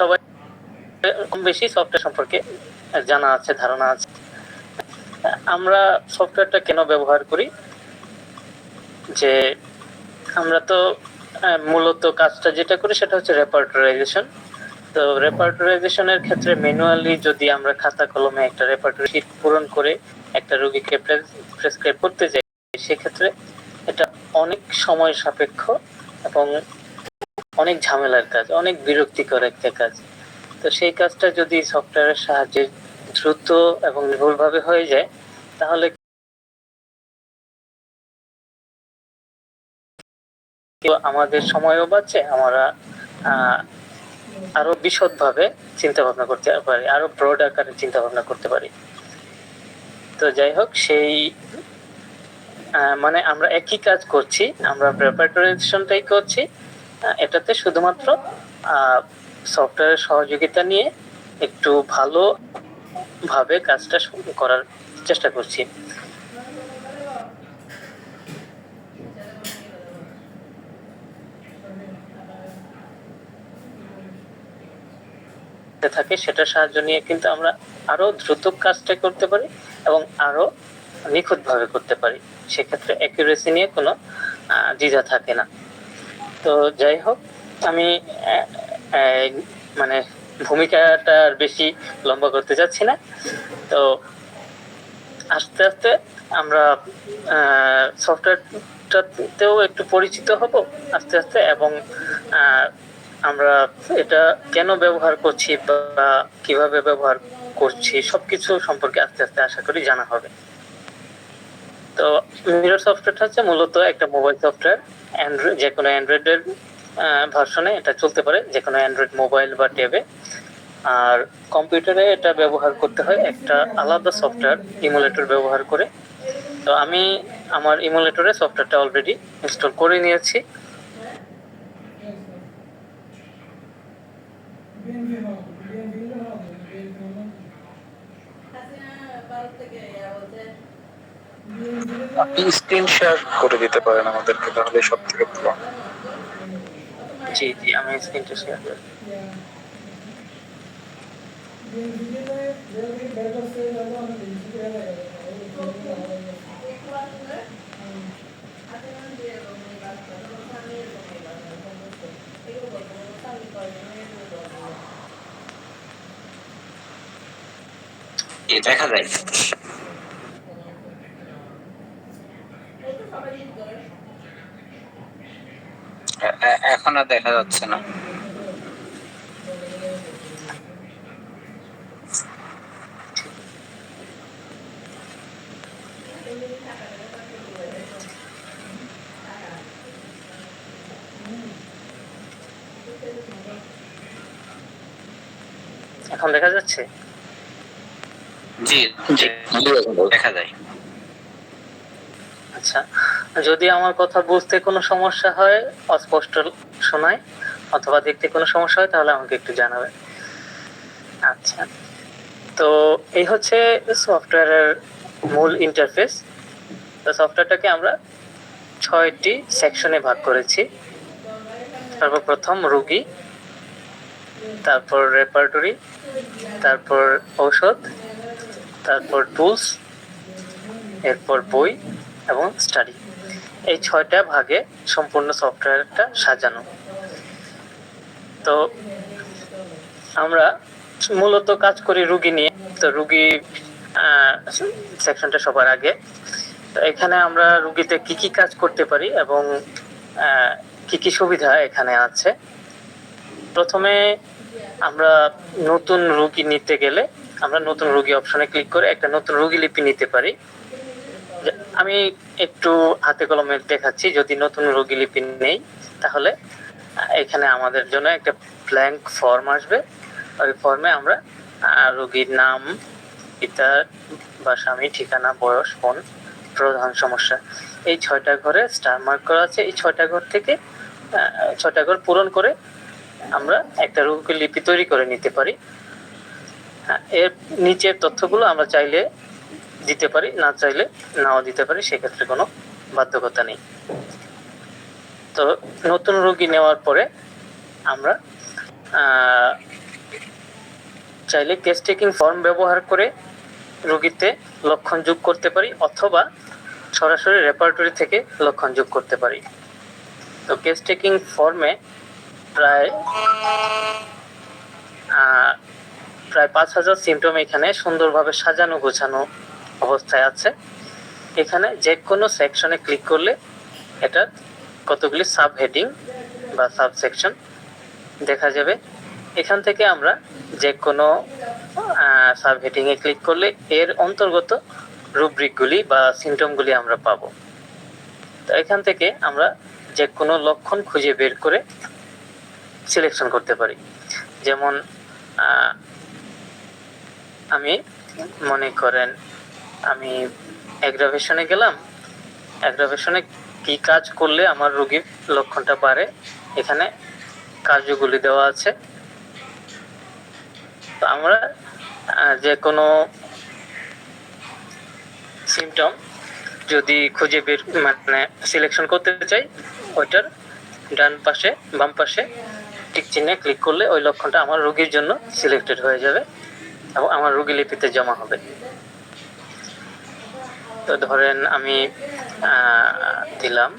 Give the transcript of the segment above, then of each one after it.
সবাই কম বেশি সফটওয়্যার সম্পর্কে জানা আছে, ধারণা আছে। আমরা সফটওয়্যারটা কেন ব্যবহার করি, যে আমরা তো মূলত কাজটা যেটা করি সেটা হচ্ছে রেপার্টরাইজেশন। তো রেপার্টরাইজেশনের ক্ষেত্রে ম্যানুয়ালি যদি আমরা খাতা কলমে একটা রেপার্টরি শীট পূরণ করে একটা রোগীকে প্রেসক্রাইব করতে যাই, সেক্ষেত্রে এটা অনেক সময় সাপেক্ষ এবং অনেক ঝামেলার কাজ, অনেক বিরক্তিকর একটা কাজ। তো সেই কাজটা যদি সফটওয়্যারের সাহায্যে দ্রুত এবং নির্ভুলভাবে হয়ে যায়, তাহলে আমাদের সময়ও বাঁচে, আমরা আরো বিশদভাবে চিন্তা ভাবনা করতে পারি, আরো ব্রড আকারে চিন্তা ভাবনা করতে পারি। তো যাই হোক, সেই মানে আমরা একই কাজ করছি, আমরা প্রিপারেশনটাই করছি, এটাতে শুধুমাত্র সফটওয়্যারের সহযোগিতা নিয়ে একটু ভালো ভাবে কাজটা করার চেষ্টা করছি। থাকে সেটার সাহায্য নিয়ে কিন্তু আমরা আরো দ্রুত কাজটা করতে পারি এবং আরো নিখুঁতভাবে করতে পারি। সেক্ষেত্রে অ্যাকুরেসি নিয়ে কোনো দ্বিধা থাকে না। তো যাই হোক, আমি মানে ভূমিকাটা আর বেশি লম্বা করতে যাচ্ছি না। তো আস্তে আস্তে আমরা সফটওয়্যারটাতেও একটু পরিচিত হব আস্তে আস্তে, এবং আমরা এটা কেন ব্যবহার করছি বা কিভাবে ব্যবহার করছি সবকিছু সম্পর্কে আস্তে আস্তে আশা করি জানা হবে। তো মিরর সফটওয়্যারটা হচ্ছে মূলত একটা মোবাইল সফটওয়্যার, অ্যান্ড্রয়েড, যে কোনো অ্যান্ড্রয়েডের ভার্সনে এটা চলতে পারে, যে কোনো অ্যান্ড্রয়েড মোবাইল বা ট্যাবে। আর কম্পিউটারে এটা ব্যবহার করতে হয় একটা আলাদা সফটওয়্যার ইমুলেটর ব্যবহার করে। তো আমি আমার ইমুলেটরে সফটওয়্যারটা অলরেডি ইনস্টল করে নিয়েছি। আপনি স্ক্রিন শেয়ার করে দিতে পারেন আমাদেরকে, তাহলে সব থেকে ভালো। জি জি, আমি স্ক্রিনটা শেয়ার করি। দেখা যায় এখন আর দেখা যাচ্ছে না। এখন দেখা যাচ্ছে? জি জি, দেখা যায়। আচ্ছা, যদি আমার কথা বুঝতে কোনো সমস্যা হয়, অস্পষ্ট শোনায় অথবা দেখতে কোনো সমস্যা হয়, তাহলে আমাকে একটু জানাবেন। আচ্ছা, তো এই হচ্ছে সফটওয়্যারের মূল ইন্টারফেস। তো সফটওয়্যারটাকে আমরা 6টি সেকশনে ভাগ করেছি। সর্বপ্রথম রোগী, তারপর রেপার্টরি, তারপর ঔষধ, তারপর টুলস, এরপর বই এবং স্টাডি। এই 6টা ভাগে সম্পূর্ণ সফটওয়্যারটা সাজানো। তো আমরা মূলত কাজ করি রোগী নিয়ে। তো রোগী সেকশনটা সবার আগে। তো এখানে আমরা রোগীতে কি কি কাজ করতে পারি এবং কি কি সুবিধা এখানে আছে। প্রথমে আমরা নতুন রোগী নিতে গেলে আমরা নতুন রোগী অপশনে ক্লিক করে একটা নতুন রোগী লিপি নিতে পারি। আমি একটু হাতে কলমে দেখাচ্ছি। যদি নতুন রোগী লিপি নেই, তাহলে এখানে আমাদের জন্য একটা ব্ল্যাঙ্ক ফর্ম আসবে। ওই ফর্মে আমরা রোগীর নাম, পিতা বা স্বামী, ঠিকানা, বয়স, ফোন, প্রধান সমস্যা, এই 6টা ঘরে স্টার মার্ক করা আছে। এই 6টা ঘর থেকে 6টা ঘর পূরণ করে আমরা একটা রোগী লিপি তৈরি করে নিতে পারি। এর নিচের তথ্যগুলো আমরা চাইলে দিতে পারি, না চাইলে নাও দিতে পারি, সেক্ষেত্রে কোনো বাধ্যকতা নেই। তো নতুন রোগী নেওয়ার পরে আমরা চাইলে কেস টেকিং ফর্ম ব্যবহার করে রোগীতে লক্ষণ যোগ করতে পারি, অথবা সরাসরি রেপার্টরি থেকে লক্ষণ যোগ করতে পারি। তো কেস টেকিং ফর্মে প্রায় 5,000 সিমটম এখানে সুন্দরভাবে সাজানো গোছানো অবস্থায় আছে। এখানে যে কোনো সেকশনে ক্লিক করলে এটা কতগুলি সাব হেডিং বা সাব সেকশন দেখা যাবে। এখান থেকে আমরা যে কোনো সাব হেডিং এ ক্লিক করলে এর অন্তর্গত রুব্রিকগুলি বা সিমটমগুলি আমরা পাবো। তো এখান থেকে আমরা যে কোনো লক্ষণ খুঁজে বের করে সিলেকশন করতে পারি। যেমন আমি মনে করেন আমি অ্যাগ্রাভেশনে গেলাম, অ্যাগ্রাভেশনে কি কাজ করলে আমার রোগীর লক্ষণটা বাড়ে, এখানে কার্যগুলি দেওয়া আছে। তো আমরা যে কোনো সিমটম যদি খুঁজে বের মানে সিলেকশন করতে চাই, ওইটার ডান পাশে বাম পাশে টিক চিহ্নে ক্লিক করলে ওই লক্ষণটা আমার রোগীর জন্য সিলেক্টেড হয়ে যাবে এবং আমার রোগী লিপিতে জমা হবে। তো ধরেন আমি দিলাম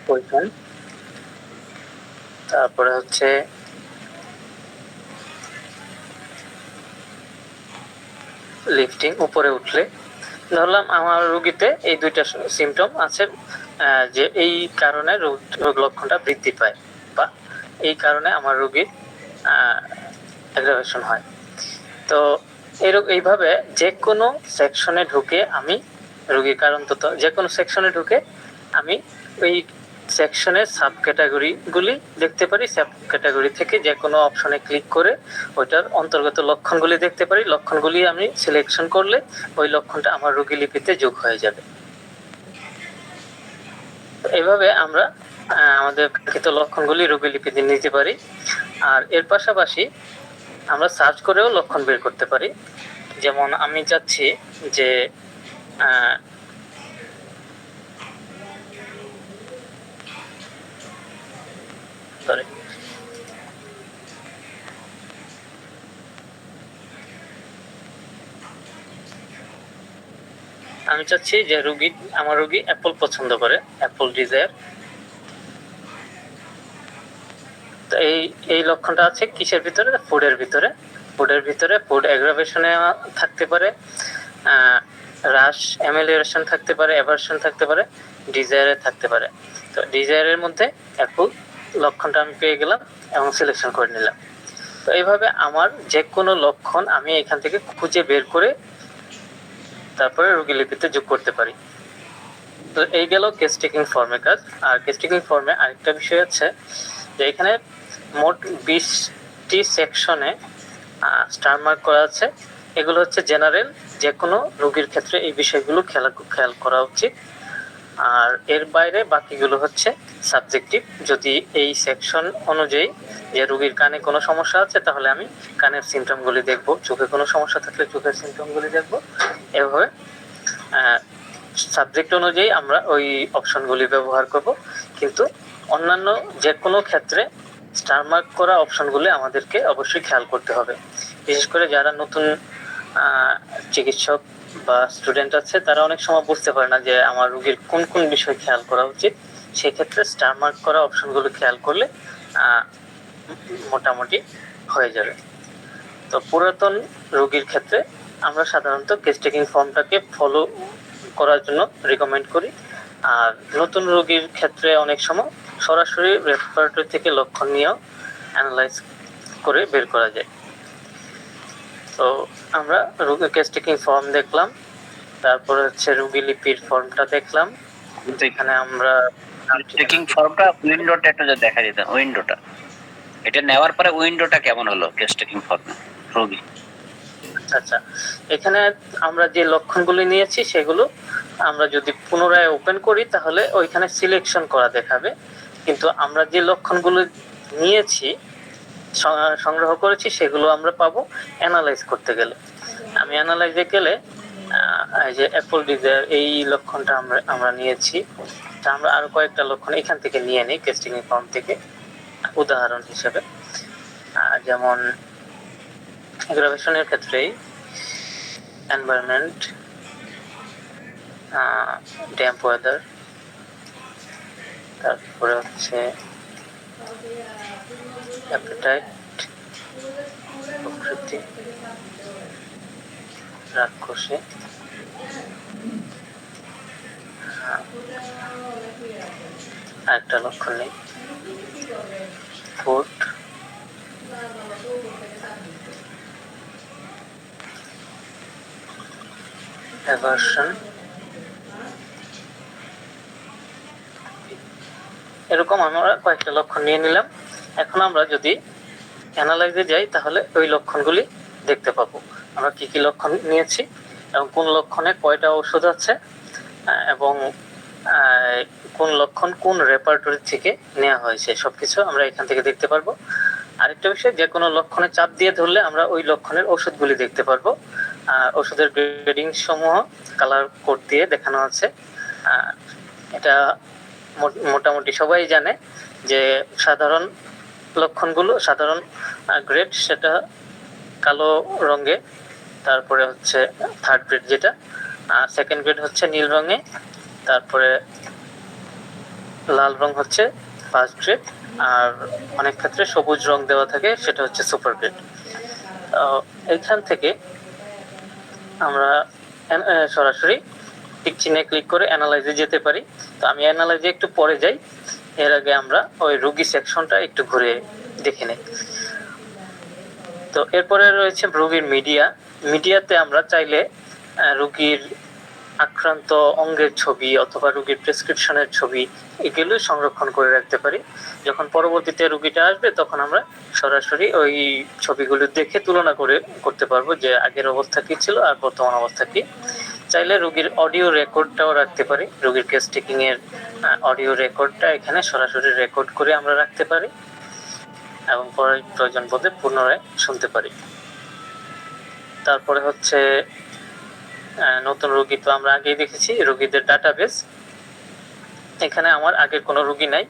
পয়সন, তারপরে হচ্ছে লিফটিং উপরে উঠলে, ধরলাম আমার রোগীতে এই দুইটা সিমটম আছে, যে এই কারণে রোগ লক্ষণটা বৃদ্ধি পায় বা এই কারণে আমার রোগীর অ্যাগ্রাভেশন হয়। তো এইভাবে যে কোনো সেকশনে ঢুকে আমি রোগীর কারণ তথ্য, যে কোনো সেকশনে ঢুকে আমি ওই সেকশনের সাব ক্যাটাগরিগুলি দেখতে পারি। সাব ক্যাটাগরি থেকে যে কোনো অপশনে ক্লিক করে ওইটার অন্তর্গত লক্ষণগুলি দেখতে পারি। লক্ষণগুলি আমি সিলেকশন করলে ওই লক্ষণটা আমার রোগী লিপিতে যোগ হয়ে যাবে। এইভাবে আমরা আমাদের কাঙ্ক্ষিত লক্ষণগুলি রোগী লিপিতে নিতে পারি। আর এর পাশাপাশি আমরা সার্চ করেও লক্ষণ বের করতে পারি। যেমন আমি চাচ্ছি যে সরি আমি চাচ্ছি যে আমার রোগী অ্যাপল পছন্দ করে, অ্যাপল ডিজায়ার। তো এই লক্ষণটা আছে কিসের ভিতরে? ফুডের ভিতরে ফুড অ্যাগ্রাভেশনে থাকতে পারে, রাশ অ্যামেলিওরেশন থাকতে পারে, অ্যাভারশন থাকতে পারে, ডিজায়ারে থাকতে পারে। তো ডিজায়ারের মধ্যে অ্যাপল লক্ষণটা আমি পেয়ে গেলাম এবং সিলেকশন করে নিলাম। তো এইভাবে আমার যে কোনো লক্ষণ আমি এখান থেকে খুঁজে বের করে তারপরে রোগী লিপিতে যোগ করতে পারি। তো এই গেল কেস টেকিং ফর্মের কাজ। আর কেস টেকিং ফর্মে আরেকটা বিষয় আছে যে এখানে মোট 20টি সেকশনে স্টার মার্ক করা আছে। এগুলো হচ্ছে জেনারেল, যে কোনো রোগীর ক্ষেত্রে এই বিষয়গুলো খেয়াল করা উচিত। আর এর বাইরে বাকিগুলো হচ্ছে সাবজেক্টিভ। যদি এই সেকশন অনুযায়ী যে রোগীর কানে কোনো সমস্যা আছে তাহলে আমি কানের সিমটমগুলি দেখব, চোখে কোনো সমস্যা থাকলে চোখের সিমটমগুলি দেখব। এভাবে সাবজেক্ট অনুযায়ী আমরা ওই অপশনগুলি ব্যবহার করব। কিন্তু অন্যান্য যে কোনো ক্ষেত্রে স্টার মার্ক করা অপশনগুলি আমাদেরকে অবশ্যই খেয়াল করতে হবে। বিশেষ করে যারা নতুন চিকিৎসক বা স্টুডেন্ট আছে তারা অনেক সময় বুঝতে পারে না যে আমার রোগীর কোন কোন বিষয় খেয়াল করা উচিত। সেক্ষেত্রে স্টার মার্ক করা অপশনগুলো খেয়াল করলে মোটামুটি হয়ে যাবে। তো পুরাতন রোগীর ক্ষেত্রে আমরা সাধারণত কেস টেকিং ফর্মটাকে ফলো করার জন্য রিকমেন্ড করি। আর নতুন রোগীর ক্ষেত্রে অনেক সময় সরাসরি রেপার্টরি থেকে লক্ষণ নিয়েও অ্যানালাইজ করে বের করা যায়। তো আমরা রোগী কেস টেকিং ফর্ম দেখলাম, তারপরে হচ্ছে রোগী লিপির ফর্মটা দেখলাম। এখানে আমরা টেকিং ফর্মটা উইন্ডোটা একটু যদি দেখা যেত, উইন্ডোটা এটা নেওয়ার পরে উইন্ডোটা কেমন হলো কেস টেকিং ফর্মে রোগী? আচ্ছা, এখানে আমরা যে লক্ষণগুলি নিয়েছি সেগুলো আমরা যদি পুনরায় ওপেন করি তাহলে ওইখানে সিলেকশন করা দেখাবে। কিন্তু আমরা যে লক্ষণগুলো নিয়েছি সংগ্রহ করেছি সেগুলো আমরা পাবো অ্যানালাইজ করতে গেলে। আমি অ্যানালাইজে গেলে এই যে অ্যাপল ডিজায়ার এই লক্ষণটা আমরা নিয়েছি। তা আমরা আরো কয়েকটা লক্ষণ এখান থেকে নিয়ে নিই টেস্টিং ফর্ম থেকে উদাহরণ হিসেবে। যেমন গ্রাভিটেশনের ক্ষেত্রেই এনভায়রনমেন্ট, ড্যাম্প ওয়েদার, তারপরে হচ্ছে অ্যাপেটাইট, প্রকৃতি, রাক্ষসে, আরেকটা লক্ষণ নেই, ফুড, অ্যাভারশন, এরকম আমরা কয়েকটা লক্ষণ নিয়ে নিলাম। এখন আমরা যদি অ্যানালাইজে যাই তাহলে ওই লক্ষণগুলি দেখতে পাবো। আমরা কি কি লক্ষণ নিয়েছি এবং কোন লক্ষণে কয়টা ওষুধ আছে এবং কোন লক্ষণ কোন রেপার্টরি থেকে নেওয়া হয়েছে সবকিছু আমরা এখান থেকে দেখতে পারবো। আরেকটা বিষয়, যে কোনো লক্ষণে চাপ দিয়ে ধরলে আমরা ওই লক্ষণের ওষুধগুলি দেখতে পারবো। ওষুধের গ্রেডিং সমূহ কালার কোড দিয়ে দেখানো আছে। এটা মোটামুটি সবাই জানে যে সাধারণ লক্ষণগুলো, সাধারণ গ্রেড সেটা কালো রঙে, তারপরে হচ্ছে থার্ড গ্রেড যেটা, সেকেন্ড গ্রেড হচ্ছে নীল রঙে, তারপরে লাল রং হচ্ছে ফার্স্ট গ্রেড, আর অনেক ক্ষেত্রে সবুজ রং দেওয়া থাকে, সেটা হচ্ছে সুপার গ্রেড। এইখান থেকে আমরা সরাসরি টিক চিহ্নে ক্লিক করে অ্যানালাইজে যেতে পারি। তো আমি অ্যানালাইজে একটু পরে যাই, এর আগে আমরা ওই রোগী সেকশনটা একটু ঘুরে দেখে নিই। তো এরপরে রয়েছে রোগীর মিডিয়াতে আমরা চাইলে রোগীর আক্রান্ত অঙ্গের ছবি অথবা রোগীর প্রেসক্রিপশনের ছবি এগুলো সংরক্ষণ করে রাখতে পারি। যখন পরবর্তীতে রোগীটা আসবে তখন আমরা সরাসরি ওই ছবিগুলো দেখে তুলনা করতে পারবো যে আগের অবস্থা কি ছিল আর বর্তমান অবস্থা কি। চাইলে রোগীর অডিও রেকর্ডটাও রাখতে পারি, রোগীর কেস টেকিং এর অডিও রেকর্ডটা এখানে সরাসরি রেকর্ড করে আমরা রাখতে পারি এবং পরে প্রয়োজন বোধে পুনরায় শুনতে পারি। তারপরে হচ্ছে নতুন রোগী, তো আমরা আগেই দেখেছি রোগীদের ডাটাবেস। এখানে আমার আগের কোনো রোগী নাই,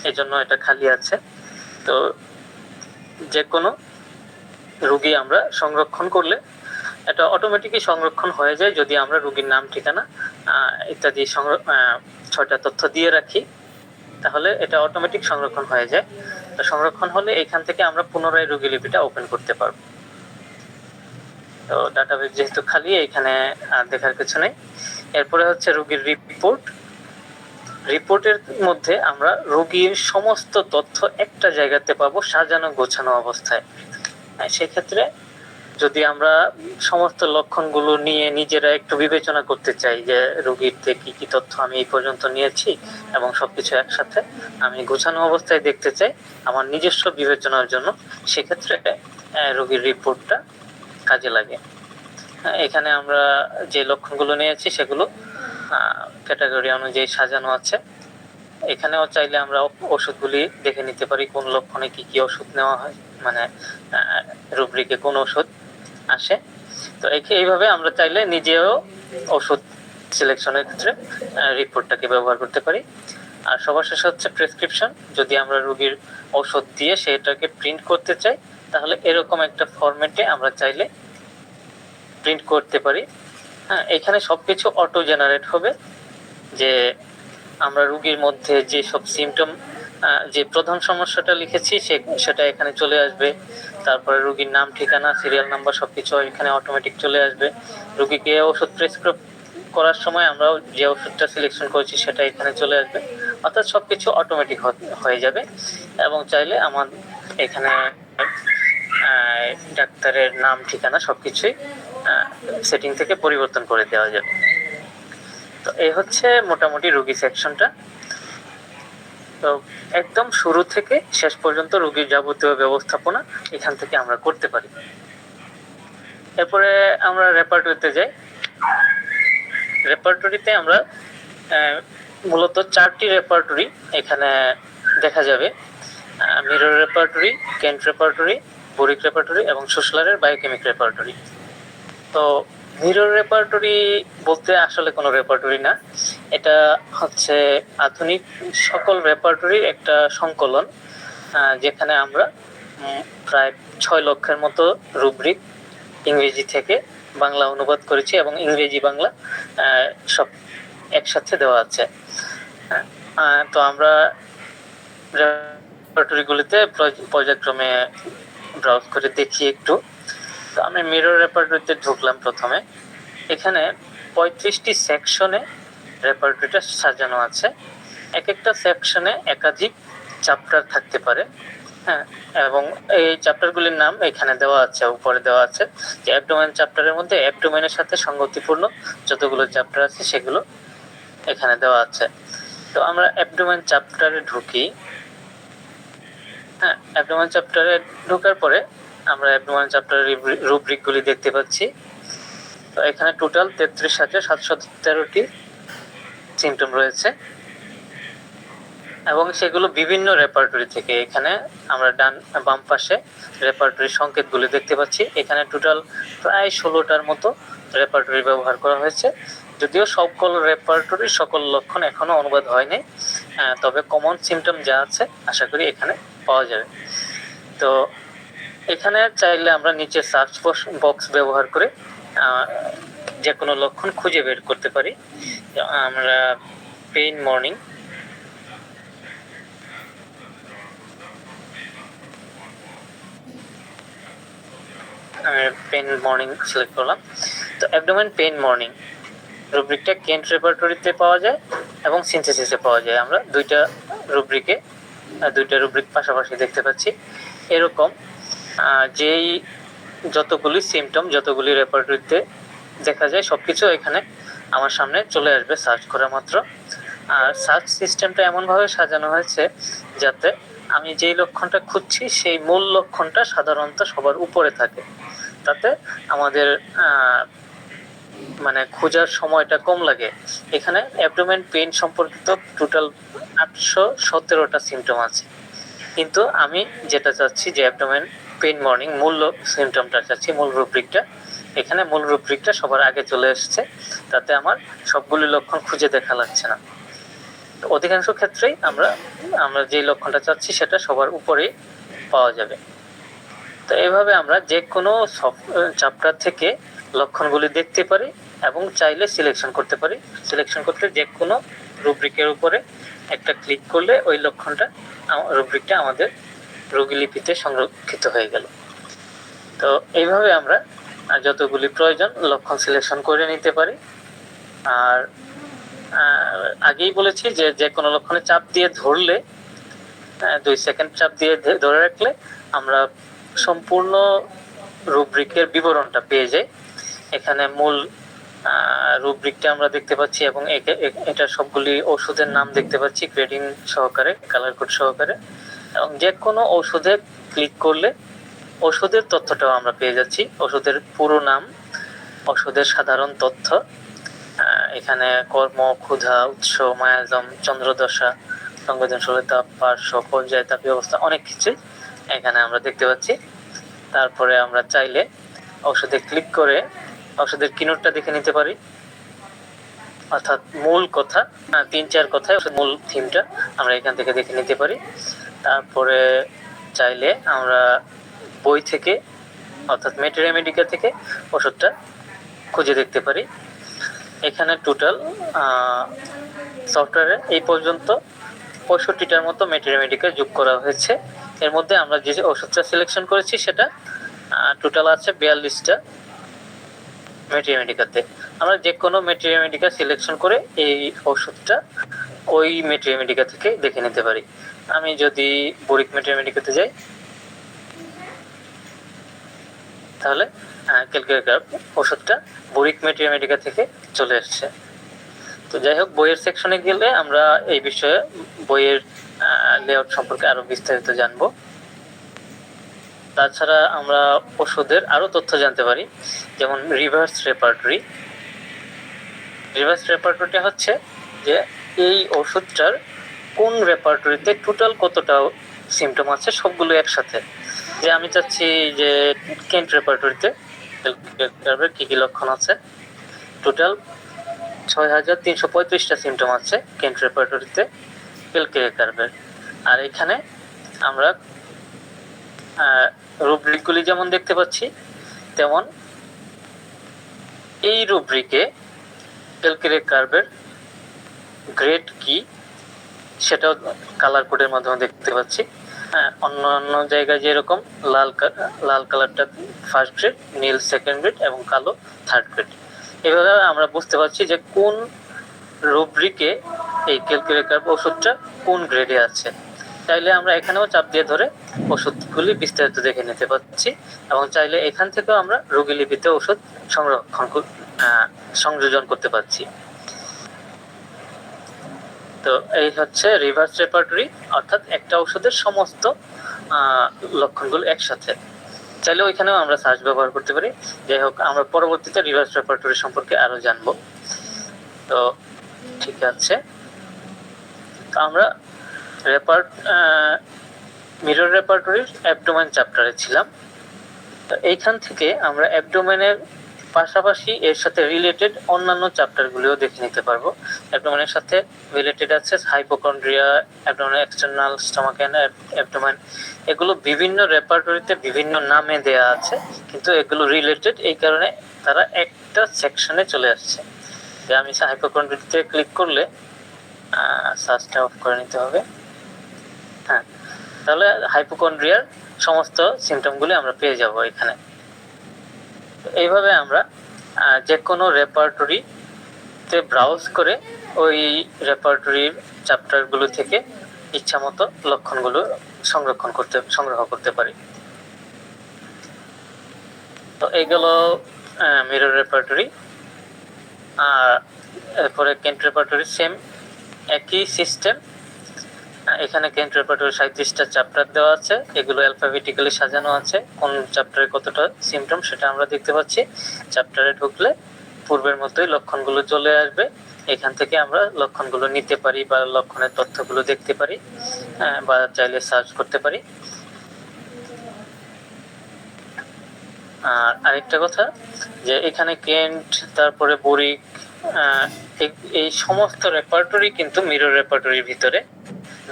এজন্য এটা খালি আছে। তো যে কোনো রোগী আমরা সংরক্ষণ করলে এটা অটোমেটিকই সংরক্ষণ হয়ে যায় যদি আমরা রোগীর নাম, ঠিকানা ইত্যাদি 6টা তথ্য দিয়ে রাখি, তাহলে এটা অটোমেটিক সংরক্ষণ হয়ে যায়। তো সংরক্ষণ হলে এখান থেকে আমরা পুনরায় রোগী লিপিটা ওপেন করতে পারবো। তো ডাটাবেস যেহেতু খালি, এখানে দেখার কিছু নেই। এরপরে হচ্ছে রোগীর রিপোর্টের মধ্যে আমরা রোগীর সমস্ত তথ্য একটা জায়গাতে পাবো, সাজানো গোছানো অবস্থায়। সেক্ষেত্রে যদি আমরা সমস্ত লক্ষণগুলো নিয়ে নিজেরা একটু বিবেচনা করতে চাই যে রোগীর কি কি তথ্য আমি এই পর্যন্ত নিয়েছি এবং সবকিছু একসাথে আমি গোছানো অবস্থায় দেখতে চাই আমার নিজস্ব বিবেচনার জন্য, সেক্ষেত্রে রোগীর রিপোর্টটা কাজে লাগে। এখানে আমরা যে লক্ষণগুলো নিয়েছি সেগুলো ক্যাটাগরি অনুযায়ী সাজানো আছে। এখানেও চাইলে আমরা ওষুধগুলি দেখে নিতে পারি কোন লক্ষণে কি কি ওষুধ নেওয়া হয়, মানে রুব্রিকে কোন ওষুধ আসে। তো এইভাবে আমরা চাইলে নিজেও ওষুধ সিলেকশনের ক্ষেত্রে রিপোর্টটাকে ব্যবহার করতে পারি। আর সবার শেষে হচ্ছে প্রেসক্রিপশন। যদি আমরা রোগীর ওষুধ দিয়ে সেটাকে প্রিন্ট করতে চাই তাহলে এরকম একটা ফরম্যাটে আমরা চাইলে প্রিন্ট করতে পারি। হ্যাঁ, এখানে সবকিছু অটো জেনারেট হবে, যে আমরা রোগীর মধ্যে যে সব সিমটম, যে প্রধান সমস্যাটা লিখেছি সেটা এখানে চলে আসবে। তারপরে রোগীর নাম, ঠিকানা, সিরিয়াল নাম্বার সবকিছু এখানে অটোমেটিক চলে আসবে। রোগীকে ওষুধ প্রেসক্রাইব করার সময় আমরা যে ওষুধটা সিলেকশন করেছি সেটা এখানে চলে আসবে, অর্থাৎ সবকিছু অটোমেটিক হয়ে যাবে। এবং চাইলে আমার এখানে ডাক্তারের নাম, ঠিকানা সবকিছুই সেটিং থেকে পরিবর্তন করে দেওয়া যাবে। তো এই হচ্ছে মোটামুটি রোগী সেকশনটা। তো একদম শুরু থেকে শেষ পর্যন্ত রোগীর যাবতীয় ব্যবস্থাপনা এখান থেকে আমরা করতে পারি। এরপরে আমরা রেপার্টরিতে যাই। রেপার্টরিতে আমরা মূলত 4টি রেপার্টরি এখানে দেখা যাবে: mirror repertory, Kent repertory, boric repertory এবং সুসলারের বায়োকেমিক রেপার্টরি। তো মিরর রেপার্টরি বলতে আসলে কোনো রেপার্টরি না, এটা হচ্ছে আধুনিক সকল রেপার্টরির একটা সংকলন, যেখানে আমরা প্রায় 6 লক্ষের মতো রুব্রিক ইংরেজি থেকে বাংলা অনুবাদ করেছি এবং ইংরেজি বাংলা সব একসাথে দেওয়া আছে। তো আমরা রেপার্টরিগুলিতে পর্যায়ক্রমে ব্রাউজ করে দেখি একটু। তো আমি মিরর রেপার্টরিতে ঢুকলাম প্রথমে। এখানে 35টি সেকশনে রেপার্টরিটা সাজানো আছে। এক একটা সেকশনে একাধিক চ্যাপ্টার থাকতে পারে, হ্যাঁ, এবং এই চ্যাপ্টারগুলির নাম এখানে দেওয়া আছে, উপরে দেওয়া আছে যে অ্যাবডোমেন চ্যাপ্টারের মধ্যে অ্যাবডোমেনের সাথে সঙ্গতিপূর্ণ যতগুলো চ্যাপ্টার আছে সেগুলো এখানে দেওয়া আছে। তো আমরা অ্যাবডোমেন চ্যাপ্টারে ঢুকি। হ্যাঁ, অ্যাবডোমেন চ্যাপ্টারে ঢোকার পরে আমরা অ্যাবডোমেন চ্যাপ্টারের রুব্রিকগুলি দেখতে পাচ্ছি। তো এখানে টোটাল 33,713টি সিমটম রয়েছে এবং সেগুলো বিভিন্ন রেপার্টরি থেকে। এখানে আমরা বাম পাশে রেপার্টরির সংকেতগুলি দেখতে পাচ্ছি। এখানে টোটাল প্রায় 16টার মতো রেপার্টরি ব্যবহার করা হয়েছে, যদিও সকল রেপার্টরির সকল লক্ষণ এখনো অনুবাদ হয়নি, তবে কমন সিমটম যা আছে আশা করি এখানে পাওয়া যাবে। তো এখানে চাইলে আমরা নিচে সার্চ বক্স ব্যবহার করে যে কোনো লক্ষণ খুঁজে বের করতে পারি। আমরা পেইন মর্নিং সিলেক্ট করলাম। তো অ্যাবডোমেন পেইন মর্নিং রুব্রিকটা কেন্ট রেপার্টরিতে পাওয়া যায় এবং সিনথেসিসে পাওয়া যায়। আমরা দুইটা রুব্রিক পাশাপাশি দেখতে পাচ্ছি। এরকম যেই যতগুলি সিমটম যতগুলি রেপার্টরিতে দেখা যায় সবকিছু এখানে আমার সামনে চলে আসবে সার্চ করা মাত্র। আর সার্চ সিস্টেমটা এমনভাবে সাজানো হয়েছে যাতে আমি যেই লক্ষণটা খুঁজছি সেই মূল লক্ষণটা সাধারণত সবার উপরে থাকে, তাতে আমাদের মানে খোঁজার সময়টা কম লাগে। এখানে অ্যাবডোমেন পেইন সম্পর্কিত টোটাল 817টা সিমটম আছে, কিন্তু আমি যেটা চাচ্ছি যে অ্যাবডোমেন পেইন মর্নিং মূল সিমটমটা চাচ্ছি, মূল রুব্রিকটা। এখানে মূল রুব্রিকটা সবার আগে চলে এসেছে, তাতে আমার সবগুলি লক্ষণ খুঁজে দেখা লাগছে না। অধিকাংশ ক্ষেত্রেই আমরা যে লক্ষণটা চাচ্ছি সেটা সবার উপরেই পাওয়া যাবে। তো এইভাবে আমরা যে কোনো চ্যাপ্টার থেকে লক্ষণগুলি দেখতে পারি এবং চাইলে সিলেকশন করতে পারি। সিলেকশন করতে যে কোনো রুব্রিকের উপরে একটা ক্লিক করলে ওই রুব্রিকটা আমাদের রোগীলিপিতে সংরক্ষিত হয়ে গেল। তো এইভাবে আমরা যতগুলি প্রয়োজন লক্ষণ সিলেকশন করে নিতে পারি। আর আগেই বলেছি যে কোনো লক্ষণে চাপ দিয়ে ধরলে 2 সেকেন্ড চাপ দিয়ে ধরে রাখলে আমরা সম্পূর্ণ রুব্রিকের বিবরণটা পেয়ে যাই। এখানে মূল রুব্রিকটা আমরা দেখতে পাচ্ছি এবং এটা সবগুলি ওষুধের নাম দেখতে পাচ্ছি গ্রেডিং সহকারে, কালার কোড সহকারে, এবং যে কোনো ওষুধে ক্লিক করলে ওষুধের তথ্যটাও আমরা পেয়ে যাচ্ছি। ওষুধের পুরো নাম, ওষুধের সাধারণ তথ্য, এখানে কর্ম, ক্ষুধা, উৎস, মায়াজম, চন্দ্রদশা, সংবেদনশীলতা, পার্শ্ব, পর্যায়, তাপ ব্যবস্থা, অনেক কিছু এখানে আমরা দেখতে পাচ্ছি। তারপরে আমরা চাইলে ওষুধে ক্লিক করে ওষুধের কিনোটটা দেখে নিতে পারি, অর্থাৎ মূল কথা 3-4 কথায় মূল থিমটা আমরা এখান থেকে দেখে নিতে পারি। তারপরে চাইলে আমরা বই থেকে অর্থাৎ মেটেরিয়া মেডিকা থেকে ওষুধটা খুঁজে দেখতে পারি। এখানে টোটাল সফটওয়্যারে এই পর্যন্ত 65টার মতো মেটেরিয়া মেডিকা যোগ করা হয়েছে। এর মধ্যে আমরা যে ওষুধটা সিলেকশন করেছি সেটা টোটাল আছে 42টা মেটেরিয়া মেডিকাতে। আমরা যে কোনো মেটেরিয়া মেডিকা সিলেকশন করে এই ওষুধটা ওই মেটেরিয়া মেডিকা থেকে দেখে নিতে পারি। আমি যদি বরিক মেটেরিয়া মেডিকাতে যাই তাহলে ক্যালকুলেটর ওষুধটা বরিক মেটেরিয়া মেডিকা থেকে চলে আসছে। তো যাই হোক, বইয়ের সেকশনে গেলে আমরা এই বিষয়ে বইয়ের লেআউট সম্পর্কে আরো বিস্তারিত জানবো। তাছাড়া আমরা ওষুধের আরো তথ্য জানতে পারি, যেমন রিভার্স রেপার্টরি। রিভার্স রেপার্টরিটা হচ্ছে যে এই ওষুধটার কোন রেপার্টরিতে টোটাল কতটা সিমটম আছে সবগুলো একসাথে। যে আমি চাচ্ছি যে কেন্ট রেপার্টরিতে কার্ভের কি কি লক্ষণ আছে। টোটাল 6,335টা সিমটম আছে কেন্ট রেপার্টরিতে পেলকিয়া কার্ভের। আর এখানে আমরা রুব্রিকগুলি যেমন দেখতে পাচ্ছি, তেমন এই রুব্রিকে পেলকিয়া কার্ভের গ্রেড কি সেটাও কালার কোডের মাধ্যমে দেখতে পাচ্ছি। অন্যান্য জায়গায় যেরকম লাল কালারটা ফার্স্ট গ্রেড, নীল সেকেন্ড গ্রেড এবং কালো থার্ড গ্রেড। এভাবে আমরা বুঝতে পারছি যে কোন রুব্রিকে এই ক্যালকুলেট কার্ভ ওষুধটা কোন গ্রেডে আছে। চাইলে আমরা এখানেও চাপ দিয়ে ধরে ওষুধগুলি বিস্তারিত দেখে নিতে পারছি, এবং চাইলে এখান থেকেও আমরা রোগী লিপিতে ওষুধ সংযোজন করতে পারছি। তো এই হচ্ছে রিভার্স রেপার্টরি, অর্থাৎ একটা ওষুধের সমস্ত লক্ষণগুলো একসাথে। চাইলে ওইখানেও আমরা সার্চ ব্যবহার করতে পারি। যাই হোক, আমরা পরবর্তীতে রিভার্স রেপার্টরি সম্পর্কে আরো জানবো। তো ঠিক আছে, তো আমরা মিরর রেপার্টরির অ্যাবডোমেন চ্যাপ্টারে ছিলাম। তো এইখান থেকে আমরা অ্যাবডোমেনের পাশাপাশি এর সাথে রিলেটেড অন্যান্য চ্যাপ্টারগুলিও দেখে নিতে পারবো। অ্যাবডোমেনের সাথে রিলেটেড আছে hypochondria, abdomen external stomach and abdomen. এগুলো বিভিন্ন রেপার্টরিতে বিভিন্ন নামে দেয়া আছে, কিন্তু এগুলো রিলেটেড, এই কারণে তারা একটা সেকশনে চলে আসছে। যে আমি হাইপোকন্ড্রিয়াতে ক্লিক করলে সার্চটা অফ করে নিতে হবে। হ্যাঁ, তাহলে হাইপোকন্ড্রিয়ার সমস্ত সিমটমগুলি আমরা পেয়ে যাব এখানে। এইভাবে আমরা যে কোনো রেপার্টরিতে ব্রাউজ করে ওই রেপার্টরির চ্যাপ্টারগুলো থেকে ইচ্ছামতো লক্ষণগুলো সংগ্রহ করতে পারি। তো এইগুলো মিরর রেপার্টরি। আর এরপরে কেন্ট রেপার্টরি সেম একই সিস্টেম। এখানে কেন্ট রেপার্টরি 37টা চ্যাপ্টার দেওয়া আছে, এগুলো অ্যালফাবেটিক্যালি সাজানো আছে। কোন চ্যাপ্টারে কতটা সিমটম সেটা আমরা দেখতে পাচ্ছি। চ্যাপ্টারে ঢুকলে পূর্বের মতোই লক্ষণগুলো চলে আসবে। এখান থেকে আমরা লক্ষণগুলো নিতে পারি বা লক্ষণের তথ্যগুলো দেখতে পারি, বা চাইলে সার্চ করতে পারি। আর আরেকটা কথা, যে এখানে কেন্ট, তারপরে বোরিক, এই সমস্ত রেপার্টরি কিন্তু মিরর রেপার্টরির ভিতরে